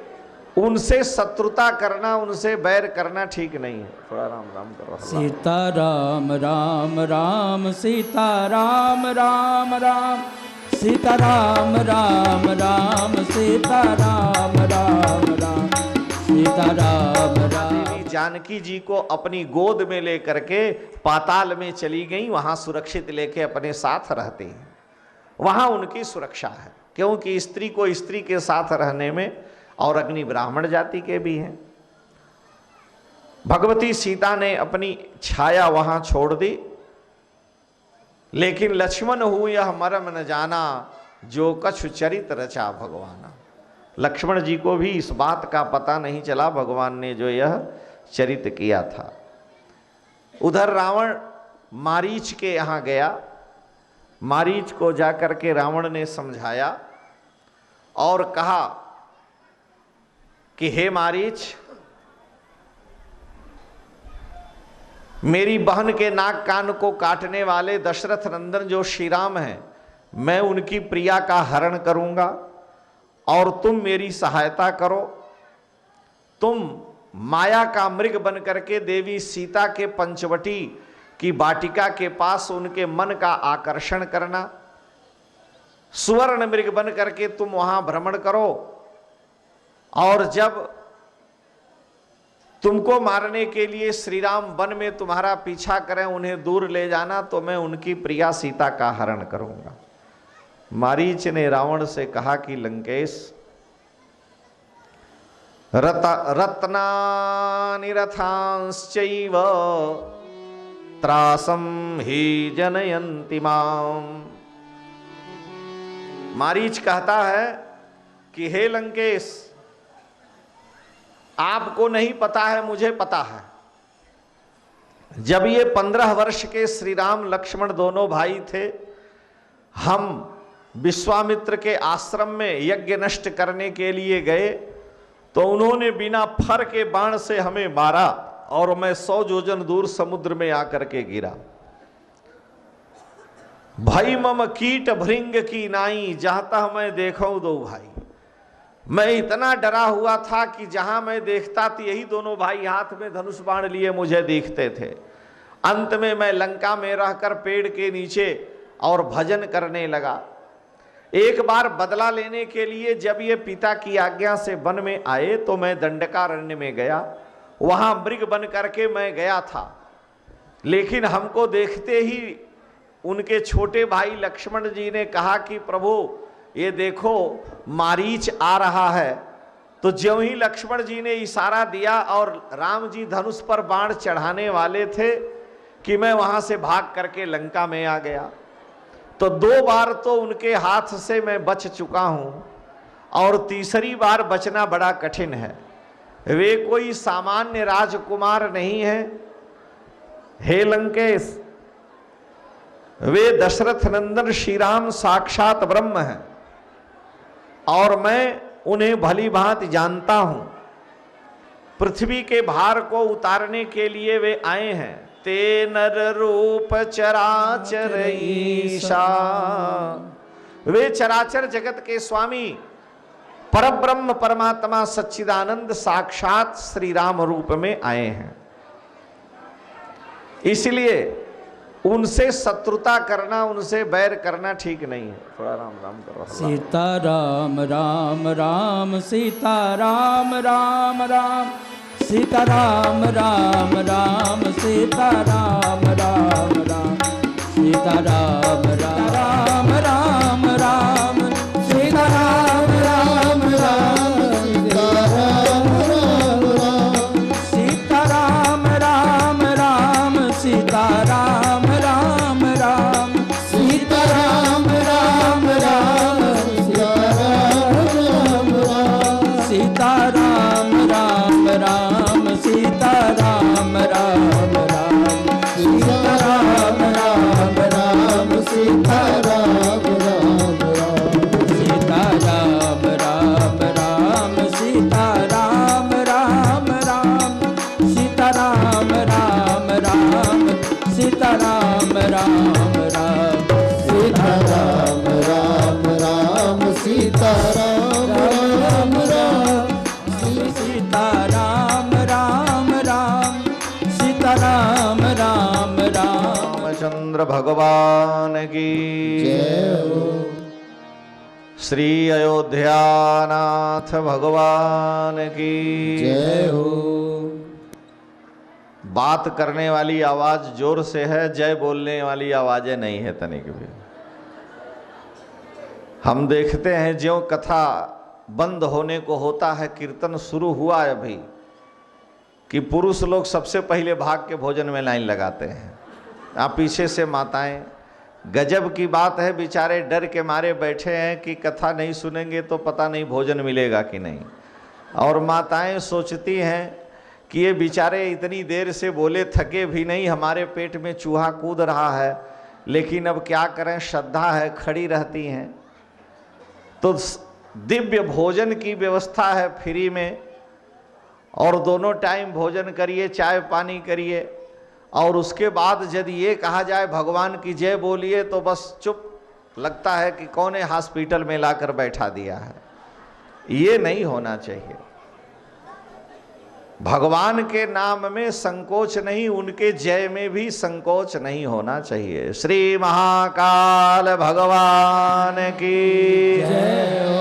उनसे शत्रुता करना, उनसे बैर करना ठीक नहीं है। थोड़ा राम राम करो। सीता राम राम राम सीता राम राम राम सीता राम राम राम सीता राम राम राम सीता राम राम। जानकी जी को अपनी गोद में लेकर के पाताल में चली गई, वहां सुरक्षित लेके अपने साथ रहते हैं, वहां उनकी सुरक्षा है। क्योंकि स्त्री को स्त्री के साथ रहने में, और अग्नि ब्राह्मण जाति के भी हैं। भगवती सीता ने अपनी छाया वहां छोड़ दी, लेकिन लक्ष्मण हूं यह मरम न जाना, जो कछु चरित रचा भगवाना। लक्ष्मण जी को भी इस बात का पता नहीं चला भगवान ने जो यह चरित किया था। उधर रावण मारीच के यहां गया, मारीच को जाकर के रावण ने समझाया और कहा कि हे मारीच, मेरी बहन के नाक कान को काटने वाले दशरथ नंदन जो श्री राम हैं, मैं उनकी प्रिया का हरण करूंगा और तुम मेरी सहायता करो। तुम माया का मृग बन करके देवी सीता के पंचवटी की वाटिका के पास उनके मन का आकर्षण करना। सुवर्ण मृग बन करके तुम वहां भ्रमण करो और जब तुमको मारने के लिए श्री राम वन में तुम्हारा पीछा करें, उन्हें दूर ले जाना, तो मैं उनकी प्रिया सीता का हरण करूंगा। मारीच ने रावण से कहा कि लंकेश, रत्नानि रथांश्चैव त्रासम ही जनयन्ति माम। मारीच कहता है कि हे लंकेश, आपको नहीं पता है, मुझे पता है। जब ये 15 वर्ष के श्री राम लक्ष्मण दोनों भाई थे, हम विश्वामित्र के आश्रम में यज्ञ नष्ट करने के लिए गए, तो उन्होंने बिना फर के बाण से हमें मारा और मैं 100 योजन दूर समुद्र में आकर के गिरा। भाई मम कीट भृंग की नाई, जहां तक मैं देखूं दो भाई। मैं इतना डरा हुआ था कि जहां मैं देखता तो यही दोनों भाई हाथ में धनुष बाण लिए मुझे देखते थे। अंत में मैं लंका में रहकर पेड़ के नीचे और भजन करने लगा। एक बार बदला लेने के लिए जब ये पिता की आज्ञा से वन में आए तो मैं दंडकारण्य में गया, वहां मृग बन करके मैं गया था। लेकिन हमको देखते ही उनके छोटे भाई लक्ष्मण जी ने कहा कि प्रभु ये देखो मारीच आ रहा है। तो ज्यों ही लक्ष्मण जी ने इशारा दिया और राम जी धनुष पर बाण चढ़ाने वाले थे कि मैं वहां से भाग करके लंका में आ गया। तो 2 बार तो उनके हाथ से मैं बच चुका हूं और तीसरी बार बचना बड़ा कठिन है। वे कोई सामान्य राजकुमार नहीं है, हे लंकेश, वे दशरथ नंदन श्री राम साक्षात ब्रह्म हैं और मैं उन्हें भली भांति जानता हूं। पृथ्वी के भार को उतारने के लिए वे आए हैं। ते नर रूप चराचर ईशा, वे चराचर जगत के स्वामी परब्रह्म परमात्मा सच्चिदानंद साक्षात श्री राम रूप में आए हैं। इसलिए उनसे शत्रुता करना, उनसे बैर करना ठीक नहीं है। थोड़ा राम राम करो। सीता राम राम राम सीता राम राम राम सीता राम राम राम सीता राम राम राम सीता राम राम राम राम सीता राम राम राम सीता राम राम राम सीता राम राम राम सीता राम राम राम सीता राम राम राम सीता राम राम राम सीता राम राम राम सीता राम राम राम सीता राम राम राम सीता राम राम राम सीता राम राम राम सीता राम राम राम सीता राम राम राम सीता राम राम राम सीता राम राम राम सीता राम राम राम। रामचंद्र भगवान की जय हो। श्री अयोध्यानाथ भगवान की जय हो। बात करने वाली आवाज जोर से है, जय बोलने वाली आवाजें नहीं है तनिक भी। हम देखते हैं ज्यों कथा बंद होने को होता है, कीर्तन शुरू हुआ है अभी, कि पुरुष लोग सबसे पहले भाग के भोजन में लाइन लगाते हैं। आप पीछे से माताएं, गजब की बात है, बेचारे डर के मारे बैठे हैं कि कथा नहीं सुनेंगे तो पता नहीं भोजन मिलेगा कि नहीं। और माताएं सोचती हैं कि ये बेचारे इतनी देर से बोले, थके भी नहीं, हमारे पेट में चूहा कूद रहा है, लेकिन अब क्या करें, श्रद्धा है, खड़ी रहती हैं। तो दिव्य भोजन की व्यवस्था है फ्री में, और दोनों टाइम भोजन करिए, चाय पानी करिए, और उसके बाद यदि ये कहा जाए भगवान की जय बोलिए तो बस चुप, लगता है कि कौन है हॉस्पिटल में लाकर बैठा दिया है। ये नहीं होना चाहिए। भगवान के नाम में संकोच नहीं, उनके जय में भी संकोच नहीं होना चाहिए। श्री महाकाल भगवान की जय हो।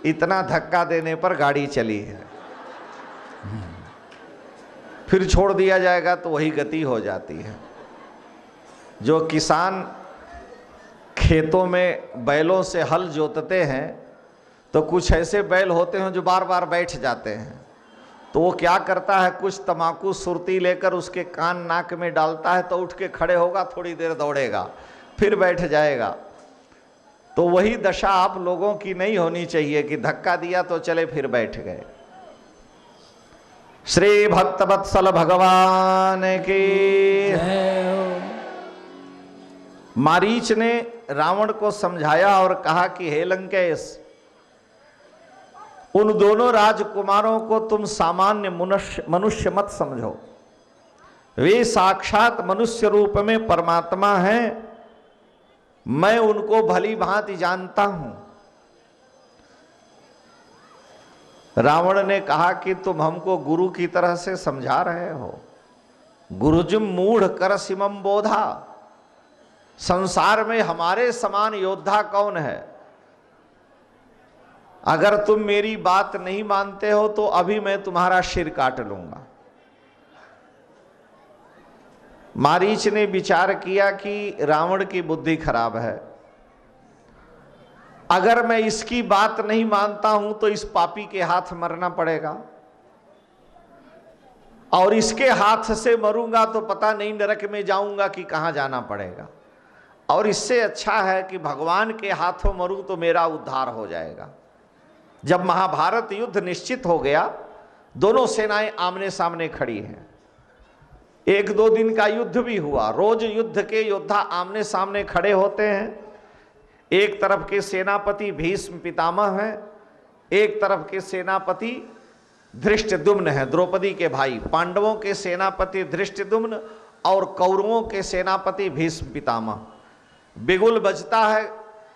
इतना धक्का देने पर गाड़ी चली है, फिर छोड़ दिया जाएगा तो वही गति हो जाती है। जो किसान खेतों में बैलों से हल जोतते हैं तो कुछ ऐसे बैल होते हैं जो बार बार बैठ जाते हैं, तो वो क्या करता है, कुछ तमाकू सुरती लेकर उसके कान नाक में डालता है, तो उठ के खड़े होगा, थोड़ी देर दौड़ेगा, फिर बैठ जाएगा। तो वही दशा आप लोगों की नहीं होनी चाहिए कि धक्का दिया तो चले फिर बैठ गए। श्री भक्तवत्सल भगवान की जय हो। मारीच ने रावण को समझाया और कहा कि हे लंकेश, उन दोनों राजकुमारों को तुम सामान्य मनुष्य मत समझो, वे साक्षात मनुष्य रूप में परमात्मा हैं, मैं उनको भली भांति जानता हूं। रावण ने कहा कि तुम हमको गुरु की तरह से समझा रहे हो। गुरुजुम मूढ़ कर सिमम बोधा, संसार में हमारे समान योद्धा कौन है? अगर तुम मेरी बात नहीं मानते हो तो अभी मैं तुम्हारा सिर काट लूंगा। मारीच ने विचार किया कि रावण की बुद्धि खराब है, अगर मैं इसकी बात नहीं मानता हूं तो इस पापी के हाथ मरना पड़ेगा, और इसके हाथ से मरूंगा तो पता नहीं नरक में जाऊंगा कि कहां जाना पड़ेगा, और इससे अच्छा है कि भगवान के हाथों मरूं तो मेरा उद्धार हो जाएगा। जब महाभारत युद्ध निश्चित हो गया, दोनों सेनाएं आमने सामने खड़ी हैं, 1-2 दिन का युद्ध भी हुआ, रोज युद्ध के योद्धा आमने सामने खड़े होते हैं। एक तरफ के सेनापति भीष्म पितामह हैं, एक तरफ के सेनापति धृष्टद्युम्न है, द्रौपदी के भाई। पांडवों के सेनापति धृष्टद्युम्न और कौरवों के सेनापति भीष्म पितामह। बिगुल बजता है,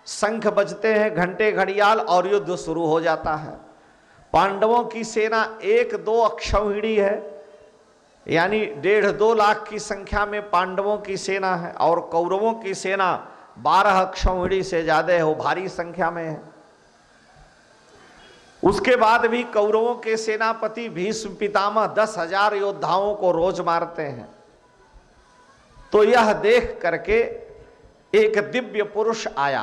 शंख बजते हैं, घंटे घड़ियाल, और युद्ध शुरू हो जाता है। पांडवों की सेना 1-2 अक्षौहिणी है, यानी 1.5-2 लाख की संख्या में पांडवों की सेना है और कौरवों की सेना 12 अक्षौहिणी से ज्यादा है, वो भारी संख्या में है। उसके बाद भी कौरवों के सेनापति भीष्म पितामह 10,000 योद्धाओं को रोज मारते हैं। तो यह देख करके एक दिव्य पुरुष आया,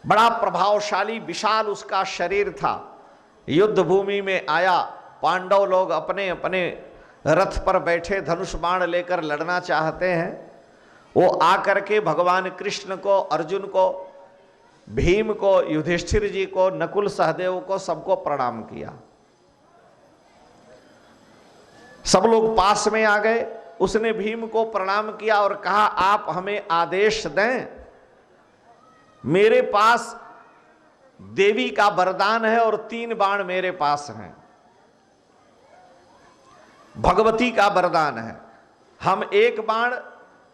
बड़ा प्रभावशाली विशाल उसका शरीर था, युद्ध भूमि में आया। पांडव लोग अपने अपने रथ पर बैठे धनुष बाण लेकर लड़ना चाहते हैं। वो आकर के भगवान कृष्ण को, अर्जुन को, भीम को, युधिष्ठिर जी को, नकुल सहदेव को, सबको प्रणाम किया। सब लोग पास में आ गए। उसने भीम को प्रणाम किया और कहा, आप हमें आदेश दें, मेरे पास देवी का वरदान है और 3 बाण मेरे पास हैं, भगवती का वरदान है। हम एक बाण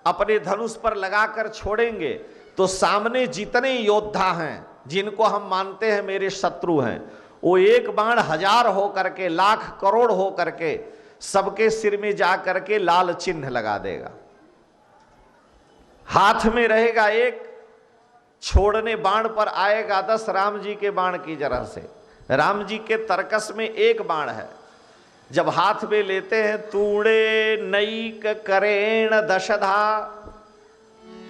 अपने धनुष पर लगाकर छोड़ेंगे तो सामने जितने योद्धा हैं जिनको हम मानते हैं मेरे शत्रु हैं, वो एक बाण 1000 हो करके, लाख करोड़ हो करके सबके सिर में जा करके लाल चिन्ह लगा देगा। हाथ में रहेगा एक, छोड़ने बाण पर आएगा 10 राम जी के बाण की जगह से। राम जी के तरकस में एक बाण है, जब हाथ में लेते हैं, तूड़े नैक करेण दशधा,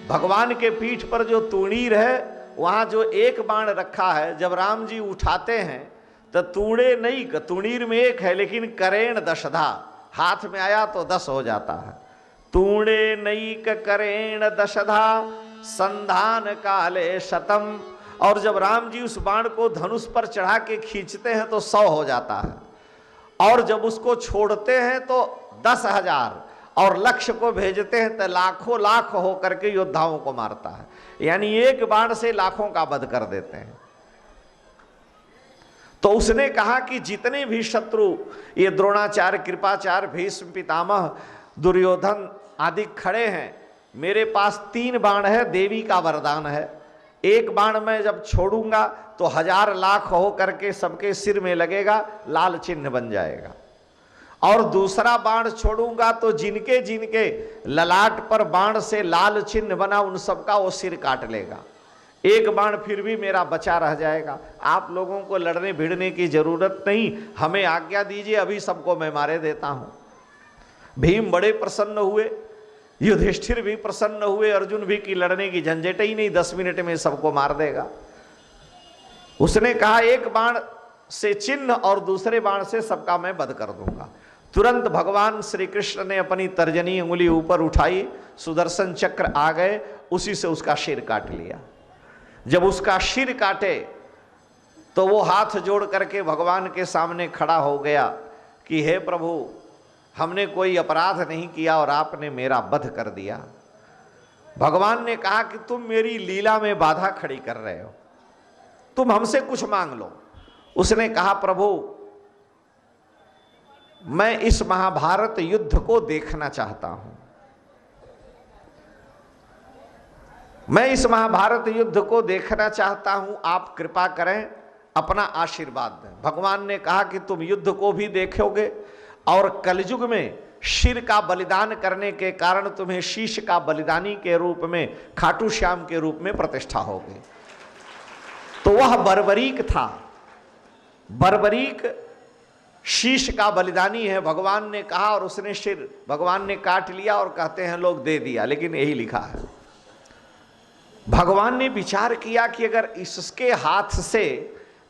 भगवान के पीठ पर जो तूणीर है वहां जो एक बाण रखा है, जब राम जी उठाते हैं तो तूड़े नैक, तूणीर में एक है लेकिन करेण दशधा, हाथ में आया तो 10 हो जाता है। तूड़े नैक करेण दशधा संधान काले शतम, और जब राम जी उस बाण को धनुष पर चढ़ा के खींचते हैं तो 100 हो जाता है, और जब उसको छोड़ते हैं तो 10,000, और लक्ष्य को भेजते हैं तो लाखों लाख होकर के योद्धाओं को मारता है। यानी एक बाण से लाखों का वध कर देते हैं। तो उसने कहा कि जितने भी शत्रु, ये द्रोणाचार्य, कृपाचार्य, भीष्म पितामह, दुर्योधन आदि खड़े हैं, मेरे पास 3 बाण है, देवी का वरदान है। एक बाण मैं जब छोड़ूंगा तो 1000 लाख हो करके सबके सिर में लगेगा, लाल चिन्ह बन जाएगा। और दूसरा बाण छोड़ूंगा तो जिनके जिनके ललाट पर बाण से लाल चिन्ह बना उन सबका वो सिर काट लेगा। एक बाण फिर भी मेरा बचा रह जाएगा। आप लोगों को लड़ने भिड़ने की जरूरत नहीं, हमें आज्ञा दीजिए, अभी सबको मैं मारे देता हूं। भीम बड़े प्रसन्न हुए, युधिष्ठिर भी प्रसन्न हुए, अर्जुन भी कि लड़ने की झंझट ही नहीं, 10 मिनट में सबको मार देगा। उसने कहा एक बाण से चिन्ह और दूसरे बाण से सबका मैं वध कर दूंगा। तुरंत भगवान श्री कृष्ण ने अपनी तर्जनी उंगली ऊपर उठाई, सुदर्शन चक्र आ गए, उसी से उसका सिर काट लिया। जब उसका सिर काटे तो वो हाथ जोड़ करके भगवान के सामने खड़ा हो गया कि हे प्रभु, हमने कोई अपराध नहीं किया और आपने मेरा वध कर दिया। भगवान ने कहा कि तुम मेरी लीला में बाधा खड़ी कर रहे हो, तुम हमसे कुछ मांग लो। उसने कहा प्रभु, मैं इस महाभारत युद्ध को देखना चाहता हूं, मैं इस महाभारत युद्ध को देखना चाहता हूं, आप कृपा करें, अपना आशीर्वाद दें। भगवान ने कहा कि तुम युद्ध को भी देखोगे और कलयुग में शिर का बलिदान करने के कारण तुम्हें शीश का बलिदानी के रूप में, खाटू श्याम के रूप में प्रतिष्ठा होगी। तो वह बर्बरीक था, बर्बरीक शीश का बलिदानी है, भगवान ने कहा, और उसने सिर भगवान ने काट लिया और कहते हैं लोग दे दिया, लेकिन यही लिखा है। भगवान ने विचार किया कि अगर इसके हाथ से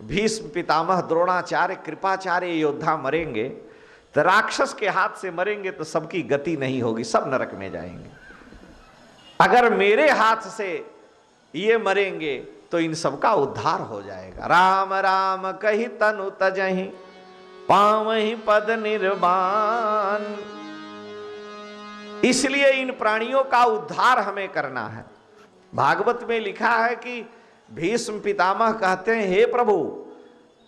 भीष्म पितामह, द्रोणाचार्य, कृपाचार्य योद्धा मरेंगे तो राक्षस के हाथ से मरेंगे तो सबकी गति नहीं होगी, सब नरक में जाएंगे। अगर मेरे हाथ से ये मरेंगे तो इन सबका उद्धार हो जाएगा। राम राम कही तनु तजहि, पावहि पद निर्वाण। इसलिए इन प्राणियों का उद्धार हमें करना है। भागवत में लिखा है कि भीष्म पितामह कहते हैं, हे प्रभु,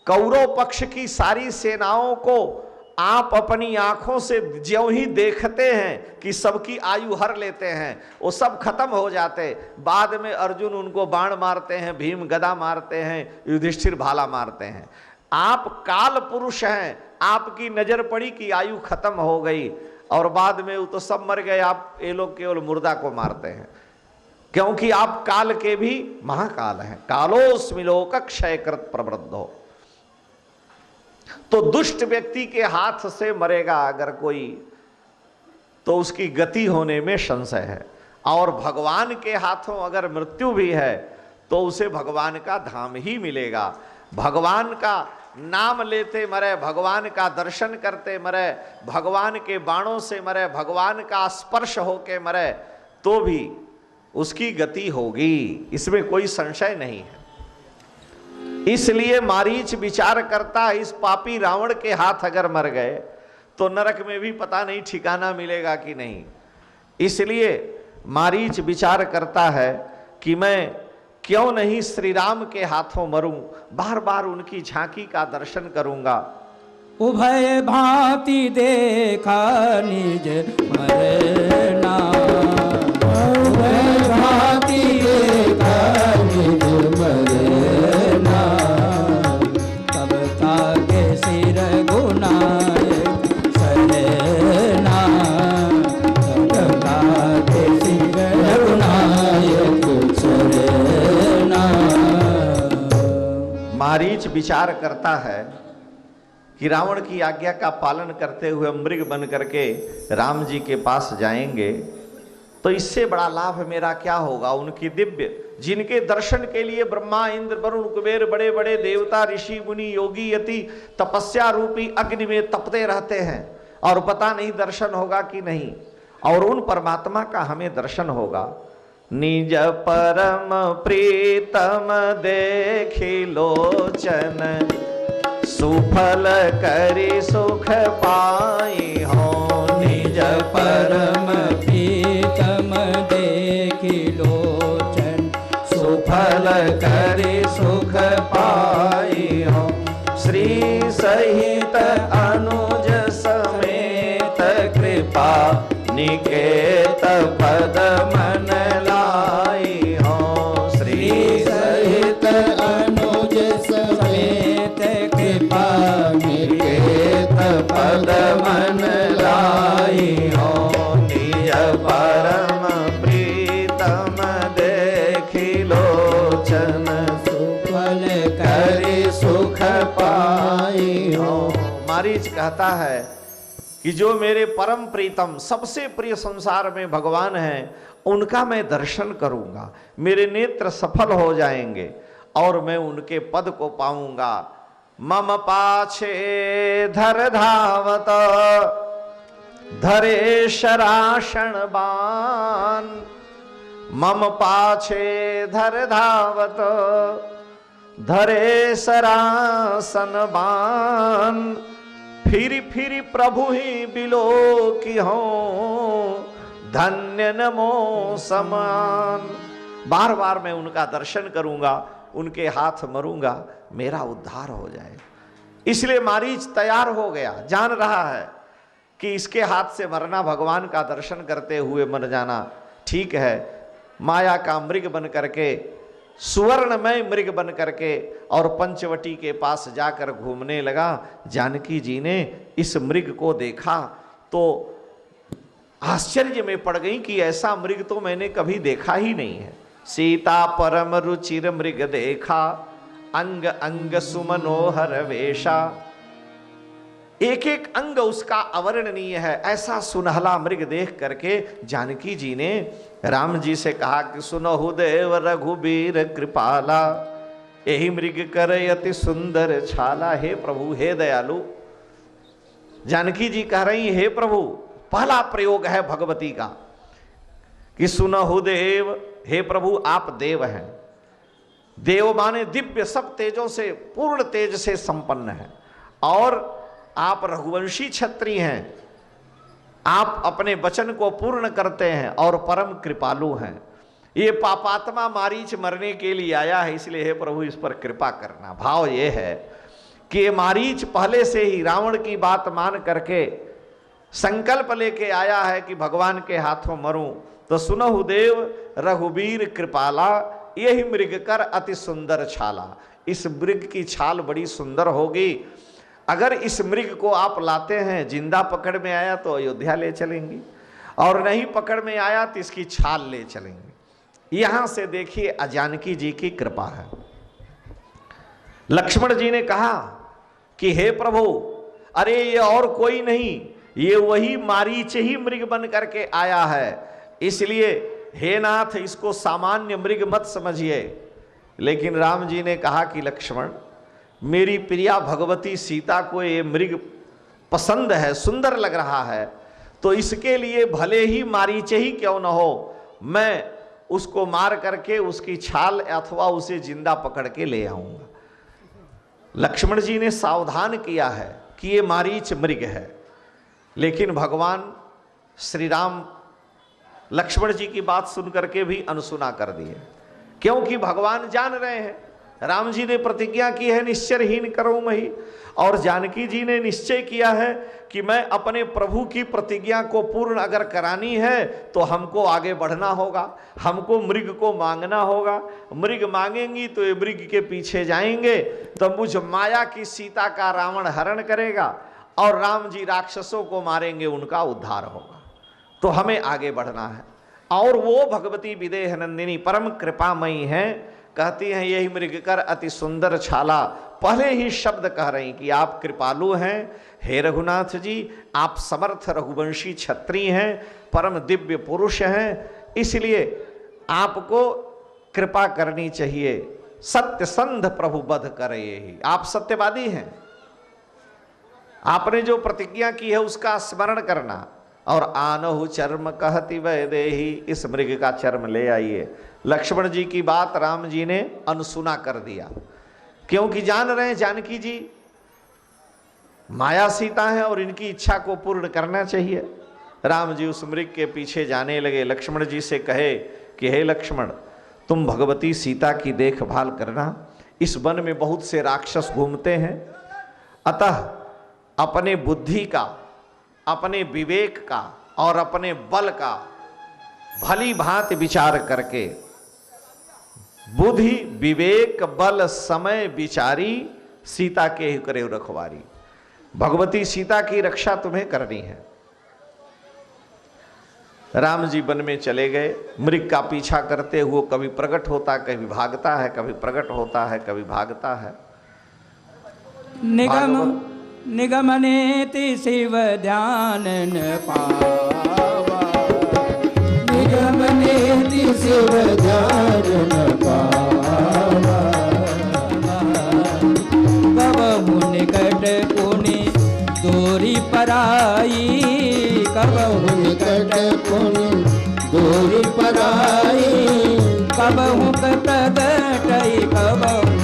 कौरव पक्ष की सारी सेनाओं को आप अपनी आंखों से ज्यों ही देखते हैं कि सबकी आयु हर लेते हैं, वो सब खत्म हो जाते। बाद में अर्जुन उनको बाण मारते हैं, भीम गदा मारते हैं, युधिष्ठिर भाला मारते हैं। आप काल पुरुष हैं, आपकी नजर पड़ी कि आयु खत्म हो गई और बाद में वो तो सब मर गए, आप ये लोग केवल मुर्दा को मारते हैं, क्योंकि आप काल के भी महाकाल हैं। कालोस्मि लोक क्षयकृत प्रवृद्धो। तो दुष्ट व्यक्ति के हाथ से मरेगा अगर कोई, तो उसकी गति होने में संशय है। और भगवान के हाथों अगर मृत्यु भी है तो उसे भगवान का धाम ही मिलेगा। भगवान का नाम लेते मरे, भगवान का दर्शन करते मरे, भगवान के बाणों से मरे, भगवान का स्पर्श होके मरे, तो भी उसकी गति होगी, इसमें कोई संशय नहीं है। इसलिए मारीच विचार करता, इस पापी रावण के हाथ अगर मर गए तो नरक में भी पता नहीं ठिकाना मिलेगा कि नहीं। इसलिए मारीच विचार करता है कि मैं क्यों नहीं श्री राम के हाथों मरूं, बार बार उनकी झांकी का दर्शन करूंगा। उभय भांति देखा निज मरना, उभय भांति देखा निज मरना, तब ताके सिर गुनाय सरना, तब ताके सिर गुनायक सरना। मारीच विचार करता है कि रावण की आज्ञा का पालन करते हुए मृग बन करके राम जी के पास जाएंगे तो इससे बड़ा लाभ मेरा क्या होगा। उनकी दिव्य, जिनके दर्शन के लिए ब्रह्मा इंद्र वरुण कुबेर बड़े बड़े देवता ऋषि मुनि योगी यति तपस्या रूपी अग्नि में तपते रहते हैं और पता नहीं दर्शन होगा कि नहीं, और उन परमात्मा का हमें दर्शन होगा। निज परम प्रीतम देखी लोचन, सुफल करी सुख पाई हो। निज परम प्रीतम देखी लोचन, सुफल करी सुख पाई हो। श्री सहित अनुज समेत कृपा निकेत पद मन लाई हो। श्री सहित अनुज समेत कृपा निकेत पद मन लाई हो। निज परम प्रीतम देखी लोचन, सुफल करी सुख पाई हो। मारीच कहता है कि जो मेरे परम प्रीतम, सबसे प्रिय संसार में भगवान हैं, उनका मैं दर्शन करूंगा, मेरे नेत्र सफल हो जाएंगे और मैं उनके पद को पाऊंगा। मम पाछे धर धावत धरे शराशण बान, मम पाछे धर धावत धरे सरासन बान। फिर फिर प्रभु ही बिलो की हो, धन्य नमो समान। बार बार मैं उनका दर्शन करूंगा, उनके हाथ मरूंगा, मेरा उद्धार हो जाए। इसलिए मारीच तैयार हो गया, जान रहा है कि इसके हाथ से मरना, भगवान का दर्शन करते हुए मर जाना ठीक है। माया का मृग बन करके, सुवर्णमय मृग बन करके और पंचवटी के पास जाकर घूमने लगा। जानकी जी ने इस मृग को देखा तो आश्चर्य में पड़ गई कि ऐसा मृग तो मैंने कभी देखा ही नहीं है। सीता परम रुचिर मृग देखा, अंग अंग सुमनोहर वेशा। एक एक अंग उसका अवर्णनीय है। ऐसा सुनहला मृग देख करके जानकी जी ने राम जी से कहा कि सुनहु देव रघुबीर कृपाला, यही मृग करे अति सुंदर छाला। हे प्रभु, हे दयालु। जानकी जी कह रही, हे प्रभु, पहला प्रयोग है भगवती का कि सुनहु देव, हे प्रभु आप देव हैं। देव माने दिव्य, सब तेजों से, पूर्ण तेज से संपन्न है, और आप रघुवंशी क्षत्रिय हैं। आप अपने वचन को पूर्ण करते हैं और परम कृपालु हैं। ये पापात्मा मारीच मरने के लिए आया है, इसलिए हे प्रभु इस पर कृपा करना। भाव ये है कि ये मारीच पहले से ही रावण की बात मान करके संकल्प लेके आया है कि भगवान के हाथों मरूं। तो सुनहु देव रघुबीर कृपाला, यही मृग कर अति सुंदर छाला। इस मृग की छाल बड़ी सुंदर होगी, अगर इस मृग को आप लाते हैं, जिंदा पकड़ में आया तो अयोध्या ले चलेंगी, और नहीं पकड़ में आया तो इसकी छाल ले चलेंगे। यहां से देखिए अजानकी जी की कृपा है। लक्ष्मण जी ने कहा कि हे प्रभु, अरे ये और कोई नहीं, ये वही मारीच ही मृग बन करके आया है, इसलिए हे नाथ इसको सामान्य मृग मत समझिए। लेकिन राम जी ने कहा कि लक्ष्मण, मेरी प्रिया भगवती सीता को ये मृग पसंद है, सुंदर लग रहा है, तो इसके लिए भले ही मारीच ही क्यों न हो, मैं उसको मार करके उसकी छाल अथवा उसे जिंदा पकड़ के ले आऊंगा। लक्ष्मण जी ने सावधान किया है कि ये मारीच मृग है, लेकिन भगवान श्री राम लक्ष्मण जी की बात सुन करके भी अनसुना कर दिए, क्योंकि भगवान जान रहे हैं राम जी ने प्रतिज्ञा की है निश्चरहीन करो मही, और जानकी जी ने निश्चय किया है कि मैं अपने प्रभु की प्रतिज्ञा को पूर्ण अगर करानी है तो हमको आगे बढ़ना होगा, हमको मृग को मांगना होगा। मृग मांगेंगी तो ये मृग के पीछे जाएंगे तो मुझ माया की सीता का रावण हरण करेगा और राम जी राक्षसों को मारेंगे, उनका उद्धार होगा। तो हमें आगे बढ़ना है। और वो भगवती विदेह नंदिनी परम कृपामयी हैं, कहती हैं यही मृग कर अति सुंदर छाला। पहले ही शब्द कह रही कि आप कृपालु हैं हे रघुनाथ जी, आप समर्थ रघुवंशी क्षत्रिय हैं, परम दिव्य पुरुष हैं, इसलिए आपको कृपा करनी चाहिए। सत्य संध प्रभु बध करे, ही आप सत्यवादी हैं, आपने जो प्रतिज्ञा की है उसका स्मरण करना। और आनहु चर्म कहति वैदेही, इस मृग का चर्म ले आइए। लक्ष्मण जी की बात राम जी ने अनसुना कर दिया, क्योंकि जान रहे हैं जानकी जी माया सीता है और इनकी इच्छा को पूर्ण करना चाहिए। राम जी उस मृग के पीछे जाने लगे। लक्ष्मण जी से कहे कि हे लक्ष्मण, तुम भगवती सीता की देखभाल करना, इस वन में बहुत से राक्षस घूमते हैं, अतः अपने बुद्धि का, अपने विवेक का और अपने बल का भली भांति विचार करके, बुद्धि विवेक बल समय विचारी, सीता के ही करे रखवारी। भगवती सीता की रक्षा तुम्हें करनी है। राम जी वन में चले गए, मृग का पीछा करते हुए कभी प्रकट होता, कभी भागता है, कभी प्रकट होता है, कभी भागता है। निगमनेति शिव ध्यान न पावा, निगमनेति शिव ध्यान न पावा, कबहु निकट पुनि दूरी पराई, कबहु निकट पुनि दूरी पराई, कबहु प्रगटई कबहु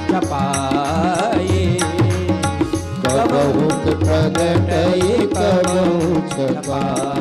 छपाई, कबहु प्रगटई कबहु छपाई।